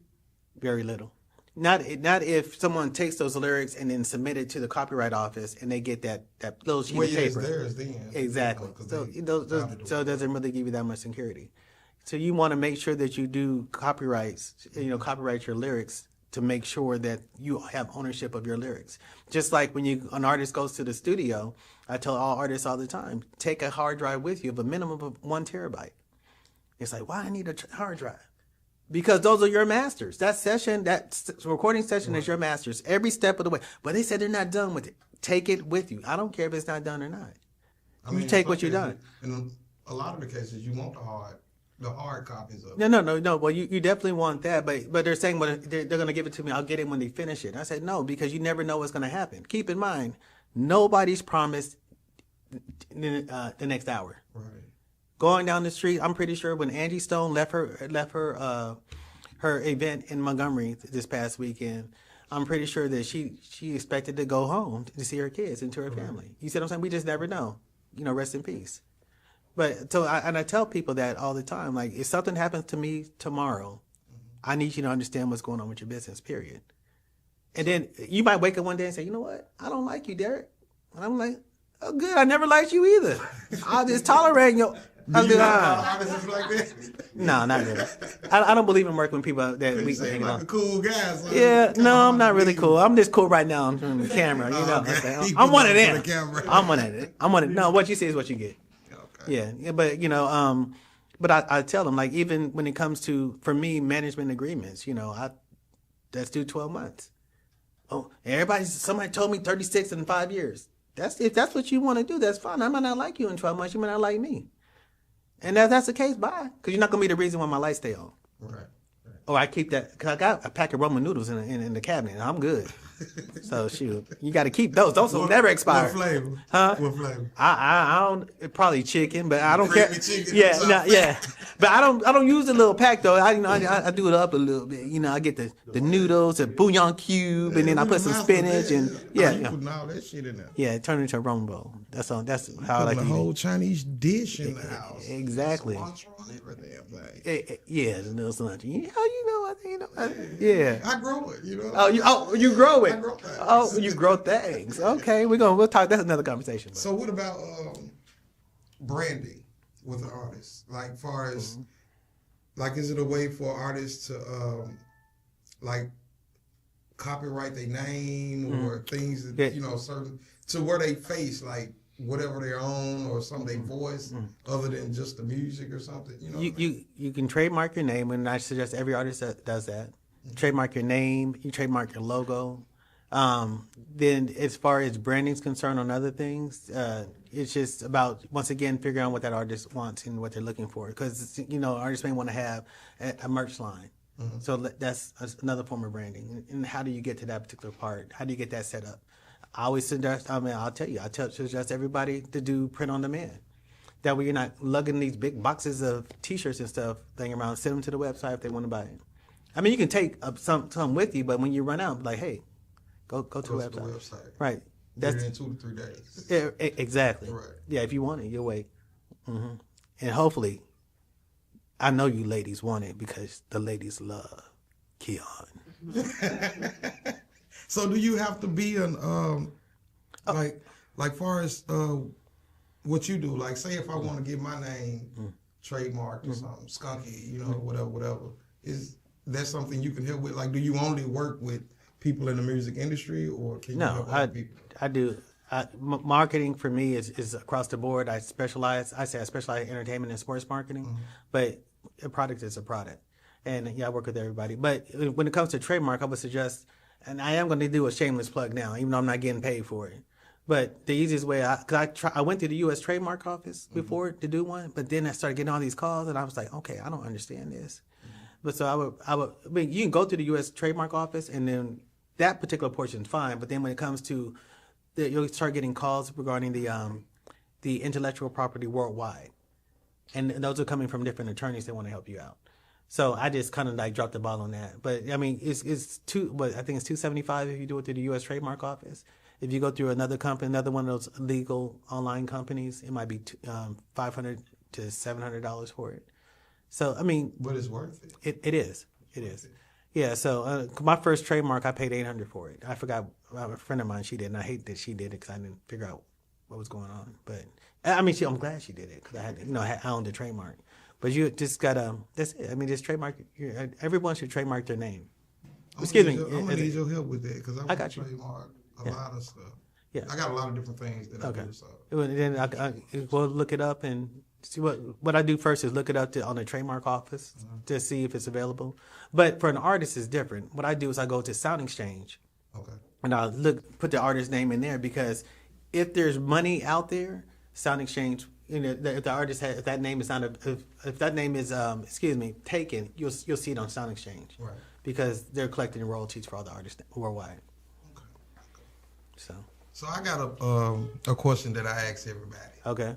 Very little. Not if someone takes those lyrics and then submit it to the copyright office and they get that little sheet of paper. It's theirs then. Exactly. So it doesn't really give you that much security. So you want to make sure that you do copyright your lyrics to make sure that you have ownership of your lyrics. Just like when an artist goes to the studio, I tell all artists all the time, take a hard drive with you of a minimum of 1 terabyte. It's like, why I need a hard drive? Because those are your masters. That recording session is your masters every step of the way. But they said they're not done with it. Take it with you. I don't care if it's not done or not. You take what you're done. In a lot of the cases, you want the hard copies of it. No. Well, you definitely want that, but they're saying, well, they're going to give it to me. I'll get it when they finish it. I said, no, because you never know what's going to happen. Keep in mind, nobody's promised the next hour. Right. Going down the street, I'm pretty sure when Angie Stone left her event in Montgomery this past weekend, I'm pretty sure that she expected to go home to see her kids and to her family. You see what I'm saying? We just never know. Rest in peace. But I tell people that all the time. Like, if something happens to me tomorrow, I need you to understand what's going on with your business, period. And then you might wake up one day and say, you know what? I don't like you, Derrick. And I'm like, oh, good. I never liked you either. I'll just tolerate you. Do you have artists like that? No, not really. I don't believe in working with people that we seem like a cool guy. So yeah, no, I'm not really cool. I'm just cool right now on the camera. Okay. I'm one of them. I'm one of them. No, what you see is what you get. Okay. Yeah, but but I tell them, like, even when it comes to, for me, management agreements, that's due 12 months. Oh, somebody told me 36 in 5 years. If that's what you want to do, that's fine. I might not like you in 12 months. You might not like me. And if that's the case, bye. Because you're not going to be the reason why my lights stay on. Right. Or I keep that, because I got a pack of ramen noodles in the cabinet, and I'm good. So, shoot, you got to keep those. Those will never expire. What flavor? Huh? What flavor? I don't, probably chicken, but I don't Creamy care. Chicken Yeah. But I don't use the little pack, though. I do it up a little bit. I get the noodles, the bouillon cube, and then I put some spinach, and you putting all that shit in there. Yeah, turn it into a ramen bowl. That's how I like to eat eat a whole Chinese dish in the house. Exactly. Yeah, the little cilantro. How you know? Yeah. I grow it. You grow it. I grow things. Oh, you grow things. Okay, we'll talk. That's another conversation. So what about branding with the artists? Like, far as like, is it a way for artists to like copyright their name or things that certain to where they face, like, whatever they own or some of their voice other than just the music or something? You can trademark your name, and I suggest every artist that does that. Trademark your name, you trademark your logo. Then as far as branding's concerned on other things, it's just about, once again, figuring out what that artist wants and what they're looking for. Because, artists may want to have a merch line. So that's another form of branding. And how do you get to that particular part? How do you get that set up? I always suggest, I suggest everybody to do print on demand. That way you're not lugging these big boxes of T-shirts and stuff laying around. Send them to the website if they want to buy it. I mean, you can take some with you, but when you run out, like, hey, go to the website. Right. That's in 2 to 3 days. Yeah, exactly. Right. Yeah, if you want it, you'll wait. And hopefully, I know you ladies want it because the ladies love Keon. So do you have to be an like far as what you do? Like, say if I want to get my name trademarked or something, Skunky, whatever. Is that something you can help with? Like, do you only work with people in the music industry, or can you help other people? I do. Marketing for me is across the board. I specialize in entertainment and sports marketing, but a product is a product. And I work with everybody. But when it comes to trademark, I would suggest, and I am going to do a shameless plug now, even though I'm not getting paid for it. But the easiest way, I went to the U.S. Trademark Office before to do one, but then I started getting all these calls, and I was like, okay, I don't understand this. But so I mean, you can go to the U.S. Trademark Office, and then that particular portion is fine. But then when it comes to, you'll start getting calls regarding the intellectual property worldwide, and those are coming from different attorneys that want to help you out. So I just kind of like dropped the ball on that. But I mean, I think it's $275 if you do it through the U.S. Trademark Office. If you go through another company, another one of those legal online companies, it might be $500 to $700 for it. So I mean, but it's worth it. It is. Yeah. So my first trademark, I paid $800 for it. I forgot, a friend of mine, she did, and I hate that she did it because I didn't figure out what was going on. But I mean, I'm glad she did it because I owned the trademark. But you just gotta. That's it. I mean, just trademark. Everyone should trademark their name. Excuse me. I'm gonna need your help with that because I want to you. trademark a lot of stuff. Yeah, I got a lot of different things that I do. So then we'll look it up and See what I do first is look it up on the trademark office to see if it's available. But for an artist, it's different. What I do is I go to Sound Exchange. Okay. And I put the artist name in there because if there's money out there, Sound Exchange, if the artist if that name is not if that name is taken, you'll see it on Sound Exchange, Right. Because they're collecting royalties for all the artists worldwide. Okay. So I got a question that I ask everybody, okay,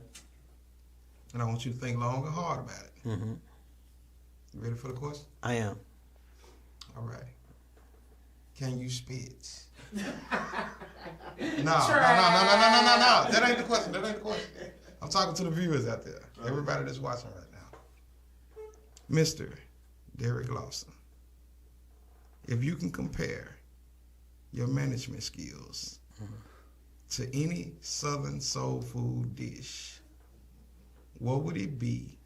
and I want you to think long and hard about it. mm-hmm. You ready for the question? I am. All right. Can you spit? No. That ain't the question. I'm talking to the viewers out there. Everybody that's watching right now. Mr. Derrick Lawson, if you can compare your management skills to any Southern soul food dish, what would it be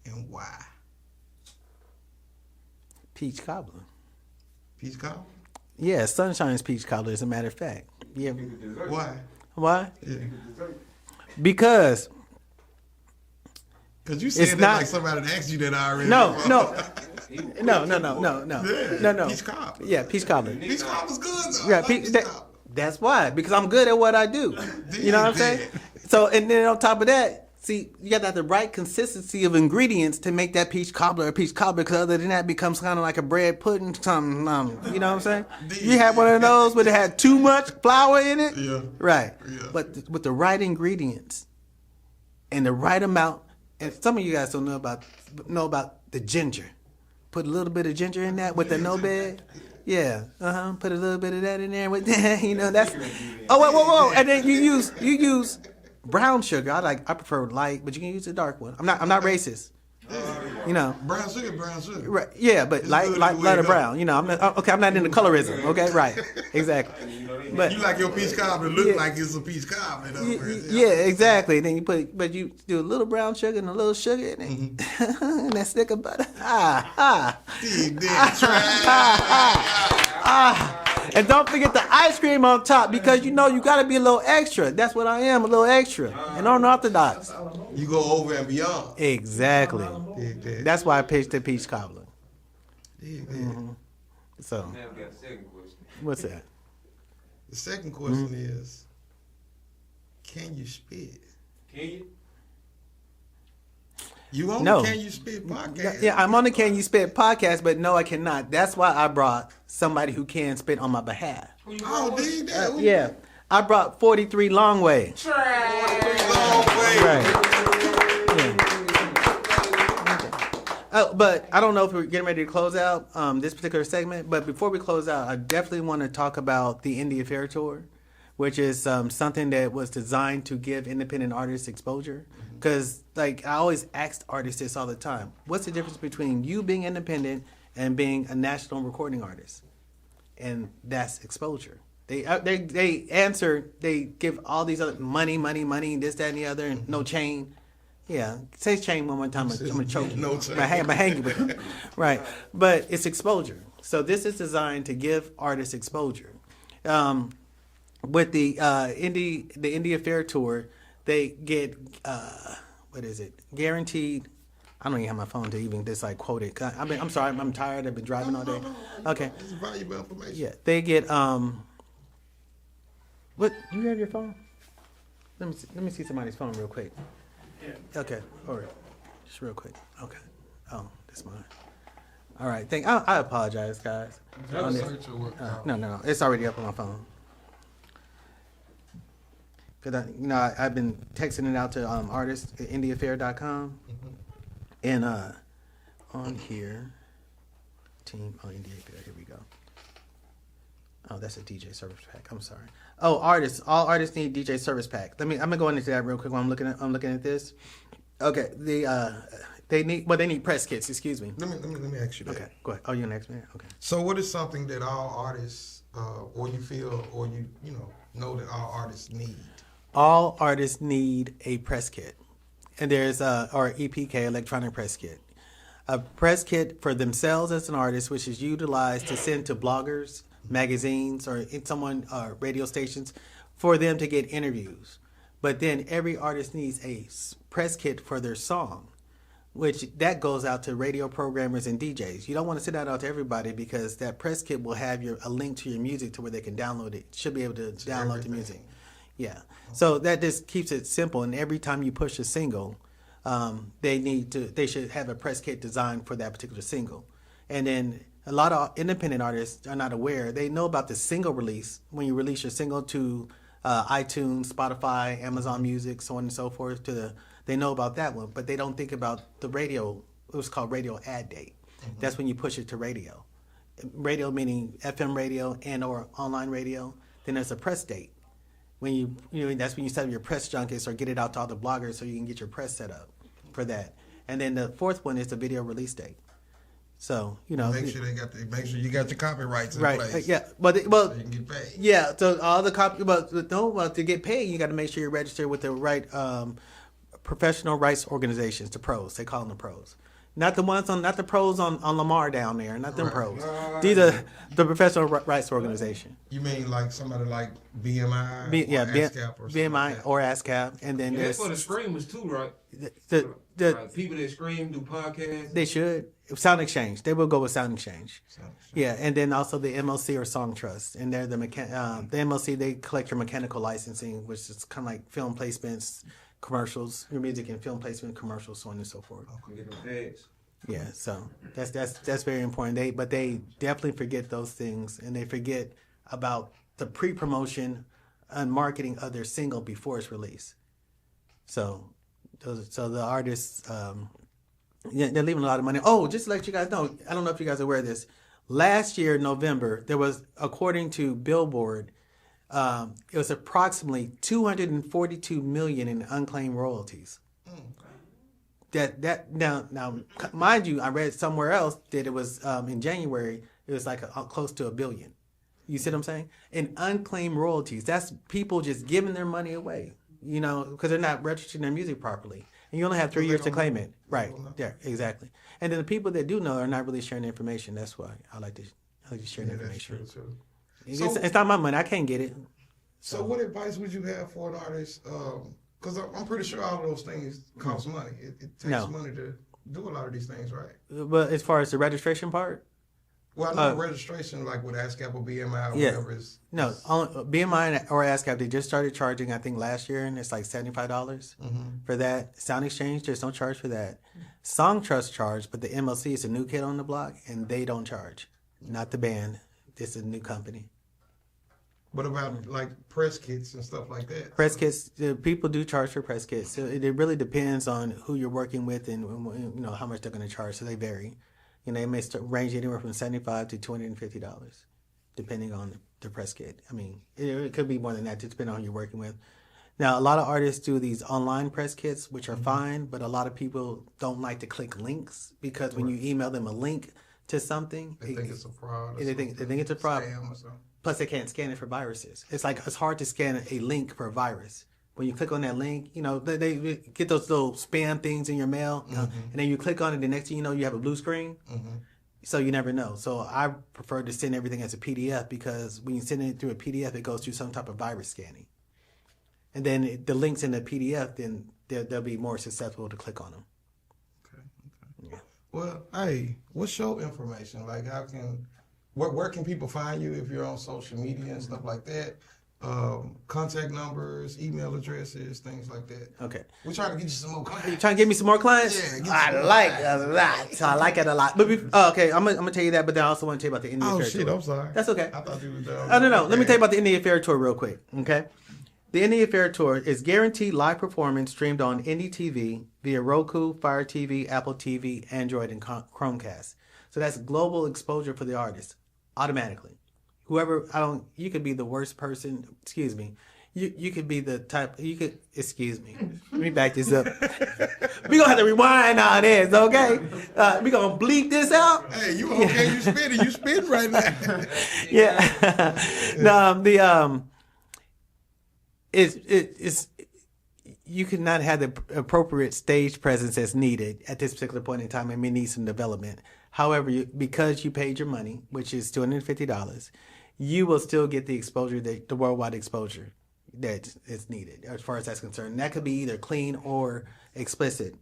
and why? Peach cobbler. Peach cobbler? Yeah, Sunshine's peach cobbler, as a matter of fact. Yeah. Why? Why? Yeah. Because you said that like somebody asked you that already. No. Yeah, peach cobbler. Yeah, peach cobbler. Peach cobbler's good though. Yeah, that's why. Because I'm good at what I do. You know what I'm saying? So, and then on top of that, see, you got to have the right consistency of ingredients to make that peach cobbler a peach cobbler. Because other than that, it becomes kind of like a bread pudding, something. You know what I'm saying? You had one of those where it had too much flour in it. Yeah. Right. Yeah. But with the right ingredients and the right amount, and some of you guys don't know about the ginger. Put a little bit of ginger in that with the no bed. Yeah. Put a little bit of that in there with that. That's. Oh, whoa. And then you use brown sugar. I prefer light, but you can use the dark one. I'm not racist. Brown sugar. Right. Yeah, but lighter brown. I'm not into colorism. Okay, right. Exactly. But you like your peach cobbler look like it's a peach cobbler. Yeah, exactly. Then you do a little brown sugar and a little sugar and that stick of butter. And don't forget the ice cream on top because you got to be a little extra. That's what I am, a little extra. And unorthodox. You go over and beyond. Exactly. That's why I pitched the peach cobbler. So, Now we got a second question. what's that? The second question is, can you spit? Can you? You on No. the Can You Spit podcast? Yeah, I'm on the Can You Spit podcast, but no, I cannot. That's why I brought somebody who can spit on my behalf. Oh, dig that. Yeah, I brought 43 Longway. 43 Longway. Right. But I don't know if we're getting ready to close out this particular segment. But before we close out, I definitely want to talk about the Indie Affair Tour, which is something that was designed to give independent artists exposure. Because, I always ask artists this all the time. What's the difference between you being independent and being a national recording artist? And that's exposure. They answer, they give all these other money, this, that, and the other, and no chain. Yeah, say chain one more time. I'm going to choke you. No chain. I'm hang you with it. Right. But it's exposure. So this is designed to give artists exposure. With the Indie Affair Tour, they get guaranteed. I don't even have my phone to even quote it. I'm sorry, I'm tired. I've been driving all day. Okay. It's valuable information. Yeah, they get What? Do you have your phone? Let me see somebody's phone real quick. Yeah. Okay. All right. Just real quick. Okay. Oh, that's mine. All right. I apologize, guys. No. It's already up on my phone. Because I've been texting it out to artists at indieaffair.com. And on here, team, Indie Affair, here we go. Oh, that's a DJ service pack. I'm sorry. Oh, artists. All artists need DJ service pack. I'm gonna go into that real quick while I'm looking at this. Okay. They need press kits. Excuse me. Let me ask you that. Okay. Go ahead. Oh, you're next man. Okay. So, what is something that all artists, or you feel, or you know that all artists need? All artists need a press kit, and there's or EPK, electronic press kit. A press kit for themselves as an artist, which is utilized to send to bloggers, magazines, or radio stations for them to get interviews. But then every artist needs a press kit for their song, which that goes out to radio programmers and DJs. You don't want to send that out to everybody because that press kit will have a link to your music to where they can download it. Should be able to download the music. Yeah. So that just keeps it simple. And every time you push a single, they should have a press kit designed for that particular single. And then a lot of independent artists are not aware. They know about the single release when you release your single to iTunes, Spotify, Amazon Music, so on and so forth. They know about that one, but they don't think about the radio. It was called radio ad date. That's when you push it to radio. Radio meaning FM radio and or online radio. Then there's a press date. When that's when you set up your press junkets or get it out to all the bloggers so you can get your press set up for that. And then the fourth one is the video release date. So make sure you got your copyrights in right, place. Yeah, so you can get paid. Yeah, so all the to get paid, you got to make sure you're registered with the right professional rights organizations, the pros. They call them the pros, not the pros on Lamar down there, not them pros. These are the professional rights organization. You mean like somebody like BMI, ASCAP or BMI like or ASCAP, and then that's for the streamers too, right? The people that stream do podcasts. They should. Sound Exchange. They will go with Sound Exchange. Yeah, and then also the MLC or Song Trust, and they're the MLC. They collect your mechanical licensing, which is kind of like film placements, commercials, your music and film placement, commercials, so on and so forth. Yeah, so that's very important. They definitely forget those things, and they forget about the pre-promotion and marketing of their single before it's released. So the artists, they're leaving a lot of money. Oh, just to let you guys know, I don't know if you guys are aware of this. Last year, November, there was, according to Billboard, it was approximately $242 million in unclaimed royalties. Now, mind you, I read somewhere else that it was in January, it was like close to $1 billion. You see what I'm saying? And unclaimed royalties, that's people just giving their money away. Because they're not registering their music properly. And you only have 3 years to claim it. Right. Yeah, exactly. And then the people that do know are not really sharing the information. That's why I like to share the information. That's true too. It's not my money. I can't get it. So what advice would you have for an artist? Because I'm pretty sure all of those things cost money. It takes money to do a lot of these things, right? But as far as the registration part? Well, I know registration, like with ASCAP or BMI or whatever is. No, BMI or ASCAP, they just started charging, I think, last year, and it's like $75 for that. Sound Exchange, there's no charge for that. Song Trust charge, but the MLC is a new kid on the block, and they don't charge. Not the band. This is a new company. What about like press kits and stuff like that? Press kits, people do charge for press kits. So it really depends on who you're working with and how much they're going to charge. So they vary. It may range anywhere from $75 to $250, depending on the press kit. I mean, it could be more than that, depending on who you're working with. Now, a lot of artists do these online press kits, which are fine, but a lot of people don't like to click links because when you email them a link to something, they think it's a fraud. They think it's a fraud. Plus, they can't scan it for viruses. It's hard to scan a link for a virus. When you click on that link, they get those little spam things in your mail, and then you click on it, the next thing you know, you have a blue screen. So you never know. So I prefer to send everything as a PDF because when you send it through a PDF, it goes through some type of virus scanning. And then the links in the PDF, then they'll be more susceptible to click on them. Okay. Yeah. Well, hey, what's your information? Like, where can people find you if you're on social media and stuff like that? Contact numbers, email addresses, things like that. Okay. We're trying to get you some more clients. You trying to get me some more clients? Yeah. I like it a lot. I like it a lot. But okay, I'm gonna tell you that, but then I also want to tell you about the India Fair tour. I'm sorry. That's okay. I thought you were done. Oh, no. Let me tell you about the India Fair tour real quick, okay? The India Fair tour is guaranteed live performance streamed on Indie TV via Roku, Fire TV, Apple TV, Android, and Chromecast. So that's global exposure for the artist, automatically. You could be the worst person, excuse me. You could be the type, excuse me. Let me back this up. We're going to have to rewind all this, okay? We're going to bleep this out. Hey, you okay? You spitting right now. Yeah. No, you could not have the appropriate stage presence as needed at this particular point in time and may need some development. However, because you paid your money, which is $250, you will still get the exposure, the worldwide exposure. that is needed as far as that's concerned. And that could be either clean or explicit.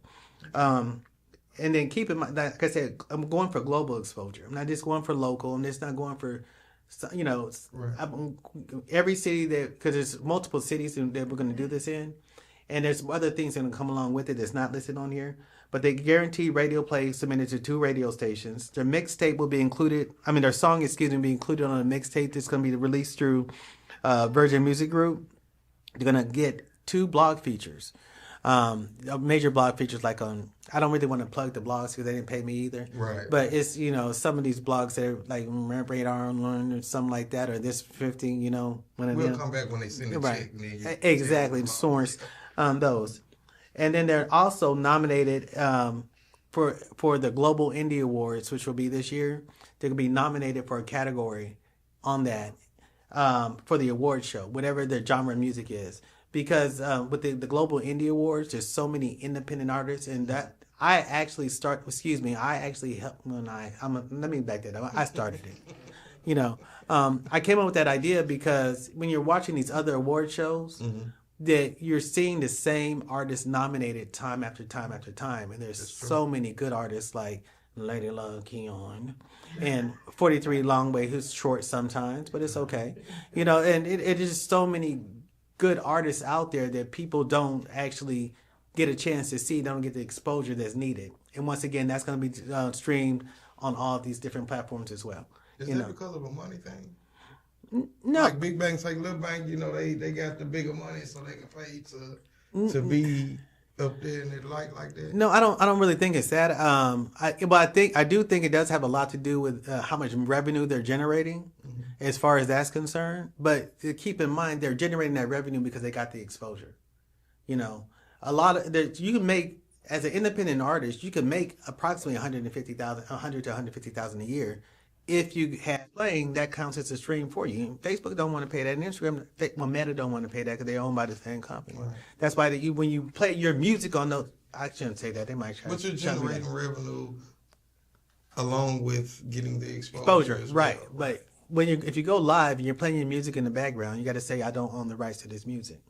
And then keep in mind, like I said, I'm going for global exposure. I'm not just going for local. I'm just not going for, you know, every city because there's multiple cities that we're going to do this in. And there's other things that are going to come along with it that's not listed on here. But they guarantee radio play submitted to 2 radio stations. Their mixtape will be included. Their song, will be included on a mixtape that's going to be released through Virgin Music Group. They're going to get 2 blog features. Major blog features like on, I don't really want to plug the blogs because they didn't pay me either. Right. But it's, some of these blogs that are like Radar Online or something like that, or this 15, We'll come back when they send the check. Exactly, the source, those. And then they're also nominated for the Global Indie Awards, which will be this year. They're going to be nominated for a category on that for the award show, whatever their genre of music is. Because with the Global Indie Awards, there's so many independent artists, and that I actually helped. Let me back that up. I started it. I came up with that idea because when you're watching these other award shows, that you're seeing the same artists nominated time after time after time, and there's so many good artists like Lady Love Keon and 43 Longway, who's short sometimes, but it's okay. And it is so many good artists out there that people don't actually get a chance to see, don't get the exposure that's needed. And once again, that's going to be streamed on all of these different platforms as well. Is that because of a money thing? No. Like big banks, like little bank, they got the bigger money so they can pay to be up there and they like that. No, I don't really think it's that. I do think it does have a lot to do with how much revenue they're generating, as far as that's concerned. But to keep in mind, they're generating that revenue because they got the exposure. A lot of you can make, as an independent artist, you can make approximately $100 to $150,000 a year. If you have playing, that counts as a stream for you. Facebook don't want to pay that, and Instagram, Meta don't want to pay that because they're owned by the same company. Right. That's why when you play your music on those, I shouldn't say that. They might try. But you're generating revenue along with getting the exposure. Right? Well. But if you go live and you're playing your music in the background, you got to say, I don't own the rights to this music.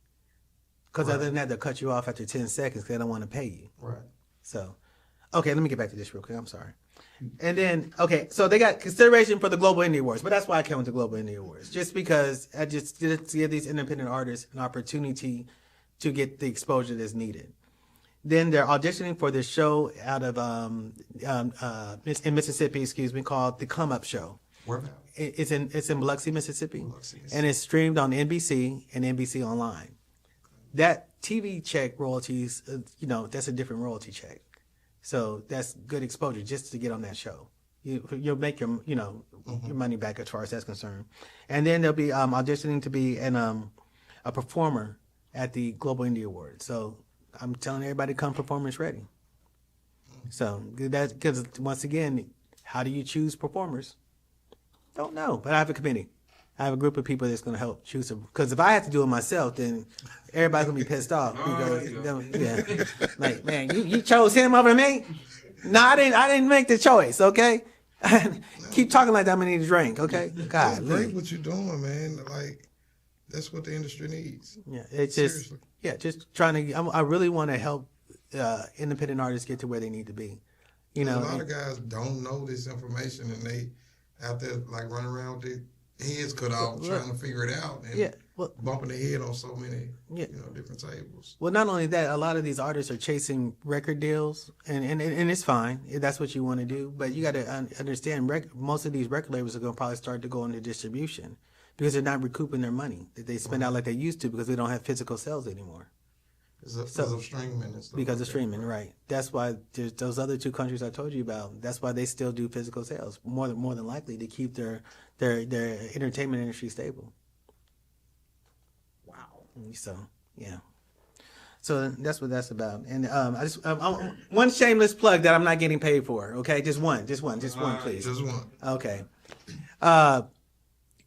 Because other than that, they'll cut you off after 10 seconds because they don't want to pay you. Right. So, okay, let me get back to this real quick. I'm sorry. And then, so they got consideration for the Global Indie Awards, but that's why I came with the Global Indie Awards, just because I just did to give these independent artists an opportunity to get the exposure that's needed. Then they're auditioning for this show out of in Mississippi, called The Come Up Show. Where about? It's in Biloxi, Mississippi, and it's streamed on NBC and NBC Online. That TV check royalties, that's a different royalty check. So that's good exposure just to get on that show. You'll make your your money back as far as that's concerned. And then they'll be auditioning to be a performer at the Global Indie Awards. So I'm telling everybody, come performance ready. So that's because once again, how do you choose performers? Don't know, but I have a committee. I have a group of people that's going to help choose them. Because if I have to do it myself, then everybody's going to be pissed off. Like, man, you chose him over me? No, I didn't make the choice, okay? Keep talking like that, I'm going to need a drink, okay? God, it's great what you're doing, man. Like, that's what the industry needs. Yeah, it's just, just trying to, I really want to help independent artists get to where they need to be. A lot of guys don't know this information, and they out there, like, running around with their heads cut off trying to figure it out and bumping their head on so many different tables. Well, not only that, a lot of these artists are chasing record deals, and it's fine if that's what you want to do, but you got to understand most of these record labels are going to probably start to go into distribution because they're not recouping their money that they spend out like they used to because they don't have physical sales anymore. Because of streaming and stuff. Because of streaming, right. That's why there's those other 2 countries I told you about. That's why they still do physical sales, more than likely, to keep their entertainment industry stable. Wow. So, yeah. So that's what that's about. And I one shameless plug that I'm not getting paid for, okay? Just one, please. Just one. Okay.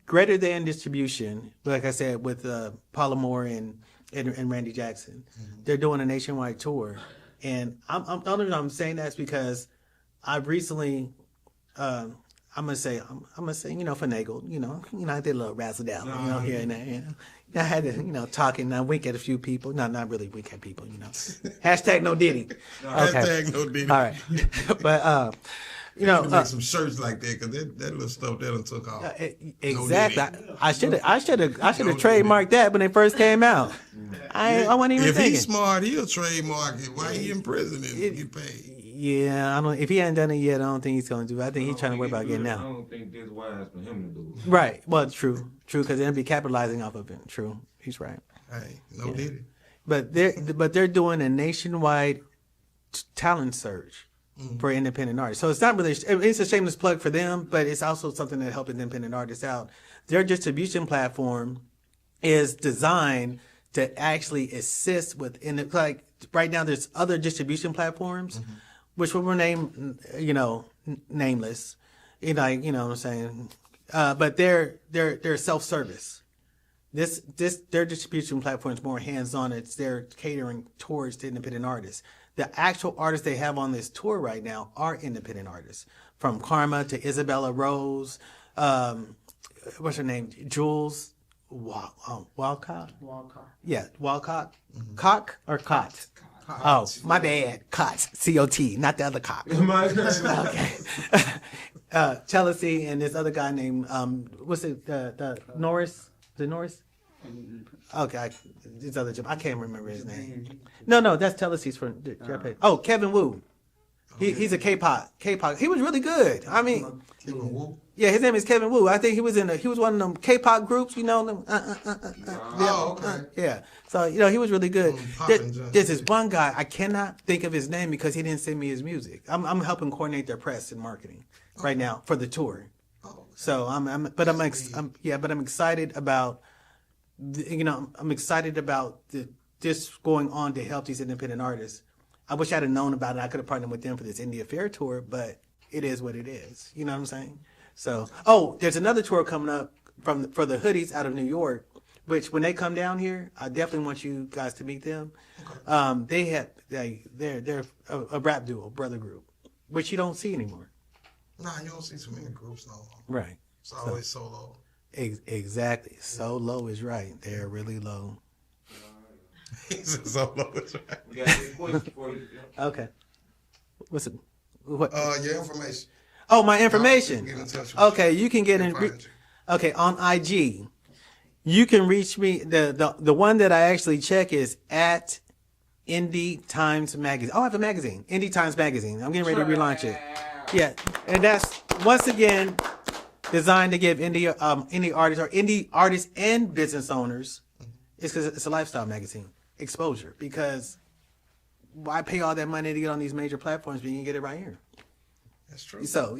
Greater Than Distribution, like I said, with Paula Moore and Randy Jackson. They're doing a nationwide tour. And I'm saying that's because I've recently, I'm gonna say, finagled, I did a little razzle dazzle, here and there, I had to, talk and wink at a few people. No, not really wink at people, Hashtag no Diddy. Okay. Hashtag no Diddy. All right. But, You need to make some shirts like that because that little stuff that done took off. Exactly. I should have trademarked that when they first came out. I wasn't even thinking. If he's smart, he'll trademark it. Why he in prison and get paid? Yeah, I don't. If he hadn't done it yet, I don't think he's going to do it. I think he's trying to worry about getting out. I don't think this wise for him to do it. Right. Well, true, because they'll be capitalizing off of it. True. He's right. Hey, no Diddy. But they're doing a nationwide talent search for independent artists. So it's not really, it's a shameless plug for them, but it's also something that helps independent artists out. Their distribution platform is designed to actually assist with, like right now there's other distribution platforms, which will remain, nameless, what I'm saying? But they're self-service. Their distribution platform is more hands-on. They're catering towards the independent artists. The actual artists they have on this tour right now are independent artists, from Karma to Isabella Rose. What's her name? Jules Walcott. Yeah, Walcott. Cock or Cott? Oh, my bad. Cott. C-O-T, not the other cock. Okay. Chelsea and this other guy named what's it? The Norris. Is it Norris? Okay, this other job. I can't remember his name. No, that's Telese's from. Oh, Kevin Wu. He's a K-pop. He was really good. I mean, Kevin Wu. Yeah, his name is Kevin Wu. I think he was one of them K-pop groups. Them. Yeah. So he was really good. There's this one guy. I cannot think of his name because he didn't send me his music. I'm helping coordinate their press and marketing right now for the tour. So I'm excited about. I'm excited about this going on to help these independent artists. I wish I'd have known about it. I could have partnered with them for this India Fair tour, but it is what it is. You know what I'm saying? So, there's another tour coming up for the Hoodies out of New York, which when they come down here, I definitely want you guys to meet them. Okay. They're a rap duo, brother group, which you don't see anymore. Nah, you don't see too many groups no more. Right. It's always solo. Exactly. So low is right. They're really low. So low is right. We got a question for you. Okay. What's it? What? Your information. Oh, my information. Get in touch with okay, you can get in. Okay, on IG, you can reach me. The one that I actually check is at Indie Times Magazine. Oh, I have a magazine, Indie Times Magazine. I'm getting ready to relaunch it. Yeah, and that's once again designed to give indie artists or indie artists and business owners. It's because it's a lifestyle magazine exposure. Because why pay all that money to get on these major platforms when you can get it right here? That's true. So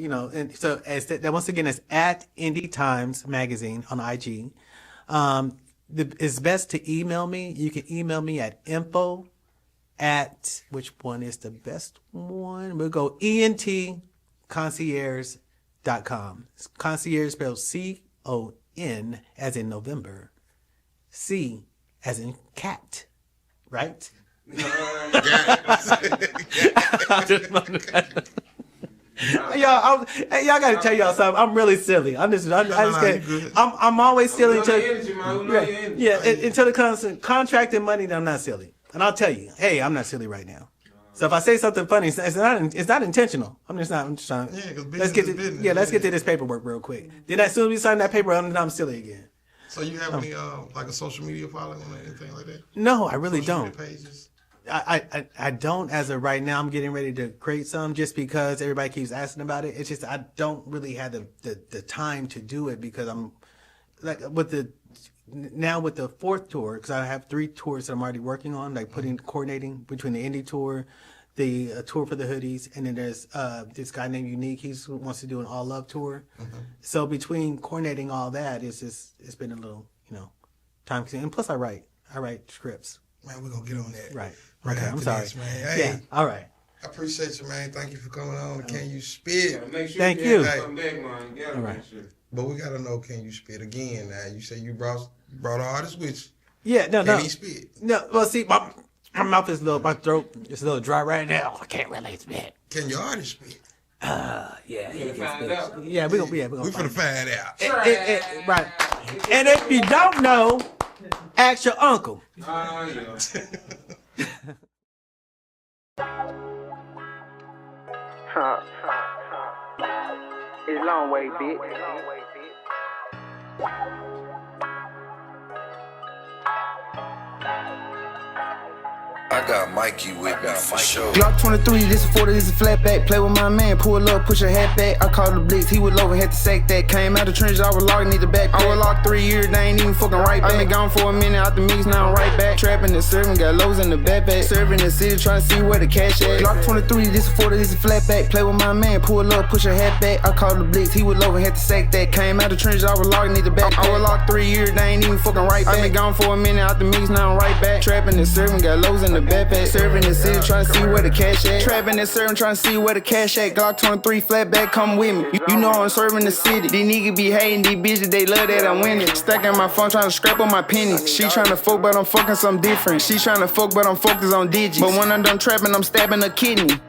once again, it's at Indie Times Magazine on IG. It's best to email me. You can email me at info at which one is the best one? We'll go ENTconcierge.com. Concierge spelled C-O-N as in November. C as in cat, right? Y'all gotta tell y'all something. I'm really silly. I'm always silly until until it comes to contract and money. Then I'm not silly, and I'll tell you, hey, I'm not silly right now. So if I say something funny, it's not intentional. I'm just trying. Yeah, let's get to this paperwork real quick. Then as soon as we sign that paper, I'm silly again. So you have any like a social media following or anything like that? No, I really social don't. Media pages? I don't as of right now. I'm getting ready to create some just because everybody keeps asking about it. It's just I don't really have the time to do it because I'm like with the fourth tour, because I have 3 tours that I'm already working on, like coordinating between the indie tour, the tour for the Hoodies, and then there's this guy named Unique. He wants to do an all love tour. So between coordinating all that, it's been a little time consuming. And plus I write scripts. Man, we're gonna get on that. Right. Okay, I'm sorry. This, man. Hey, yeah. All right. I appreciate you, man. Thank you for coming on. Can you spit? Thank you. Come back, man. You gotta make sure. But we gotta know, can you spit again? Now you say you brought an artist with you. Yeah, no. Can he spit? No. Well, see, my mouth is my throat is a little dry right now. I can't really spit. Can your artist spit? Yeah. We find out. Yeah, we're gonna find out. Right. And if you don't know, Ask your uncle. Yeah. It's Longway, bitch. I got Mikey with me for sure. Glock 23, this is 40, this is flatback. Play with my man, pull up, push a hat back. I called the blitz, he was low and had to sack that. Came out the trenches, I was locked, need the back. I was locked 3 years, they ain't even fucking right back. I been gone for a minute, out the mix, now I'm right back. Trapping and serving, got lows in the backpack. Serving the city, trying to see where the cash at. Glock 23, this is 40, this is flatback. Play with my man, pull up, push a hat back. I called the blitz, he was low and had to sack that. Came out the trenches, I was locked, need the back. I was locked 3 years, they ain't even fucking right back. I been gone for a minute, out the mix, now I'm right back. Trapping and serving, got lows in the backpack. Serving the city, trying to see where the cash at. Trapping and serving, trying to see where the cash at. Glock 23, flatback, come with me. You know I'm serving the city. These niggas be hating, these bitches, they love that I'm winning. Stacking my phone, trying to scrap on my pennies. She trying to fuck, but I'm fucking something different. She trying to fuck, but I'm focused on digits. But when I'm done trapping, I'm stabbing a kidney.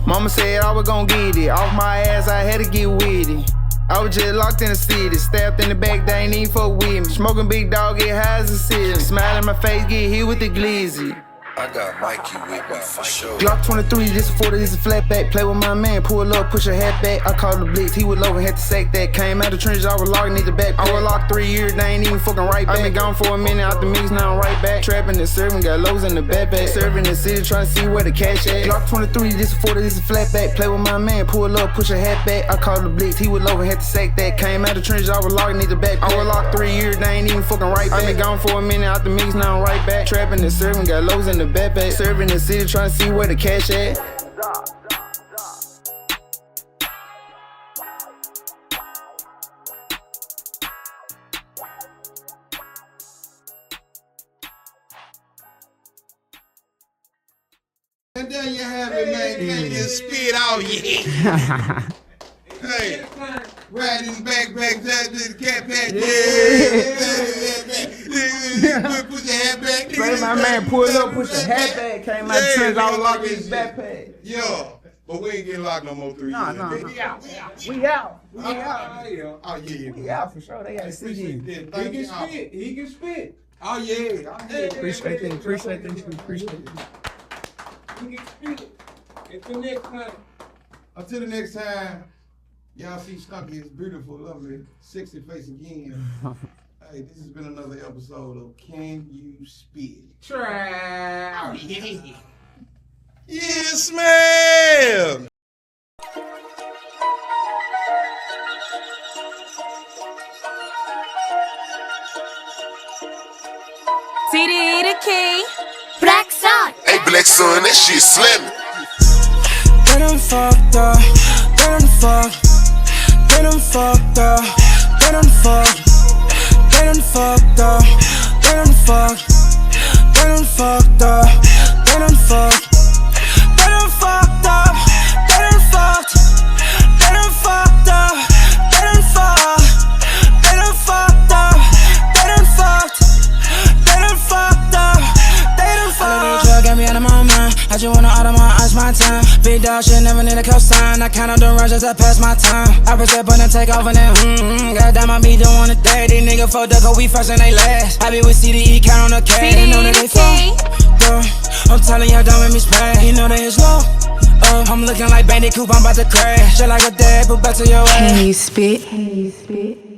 Mama said I was gon' get it. Off my ass, I had to get with it. I was just locked in the city, stabbed in the back, they ain't even fuck with me. Smoking big dog, get high as a city. Smile in my face, get hit with the glizzy. I got Mikey with me for sure. Glock 23, this is 40, this is flatback. Play with my man, pull up, push a hat back. I called the blitz, he was low and had to sack that. Came out the trenches, I was locked, need the back. I was locked 3 years, they ain't even fucking right back. I been gone for a minute, out the mix, now I'm right back. Trapping and serving, got lows in the backpack. Serving the city, trying to see where the cash at. Glock 23, this is 40, this is flatback. Play with my man, pull up, push a hat back. I called the blitz, he was low and had to sack that. Came out the trenches, I was locked, need the back. I was locked 3 years, they ain't even fucking right back. I been gone for a minute, out the mix, now I'm right back. Trapping and serving, got lows in the backpack. Serving the city, trying to see where the cash at. And there you have it, man. Can you spit out yet? Hey, riding backpack, the cat pack. Put your hat back. Play my man, pull up, push the hat back. Came out the trench, I was locked in his backpack. Yeah, but we ain't getting locked no more 3 years. No. We out. Oh, yeah. We out for sure. They gotta see you. He can spit. Oh, yeah. Appreciate that. He can spit. Until the next time, y'all see Skunky is beautiful, lovely, sexy face again. Hey, this has been another episode of Can You Spit? Try. Yes, ma'am. CD the key. Black Sun. Hey, Black Sun, that shit slamming. They done fucked up. They done fucked. They done fucked up. They done fucked. They done fucked up. They done fucked. They done fucked up. They done fucked. They done fucked up. They done fucked. They done fucked up. They done fucked. They done fucked up. They done fucked. They done fucked up. They done fucked. Drug got me out of my mind. I just wanna out of my eyes, my time. Big dog shit never need a cosign. I count on the runs just to pass my time. I press that button, take off and then goddamn, I be the one to day. These niggas fucked up, cause we first and they last. I be with CDE, count on the cash. They know that they fuck. I'm telling y'all, don't make me spray. You know that it's low. I'm looking like Bandicoot, I'm about to crash. Just like a dad, put back to your ass. Can you spit?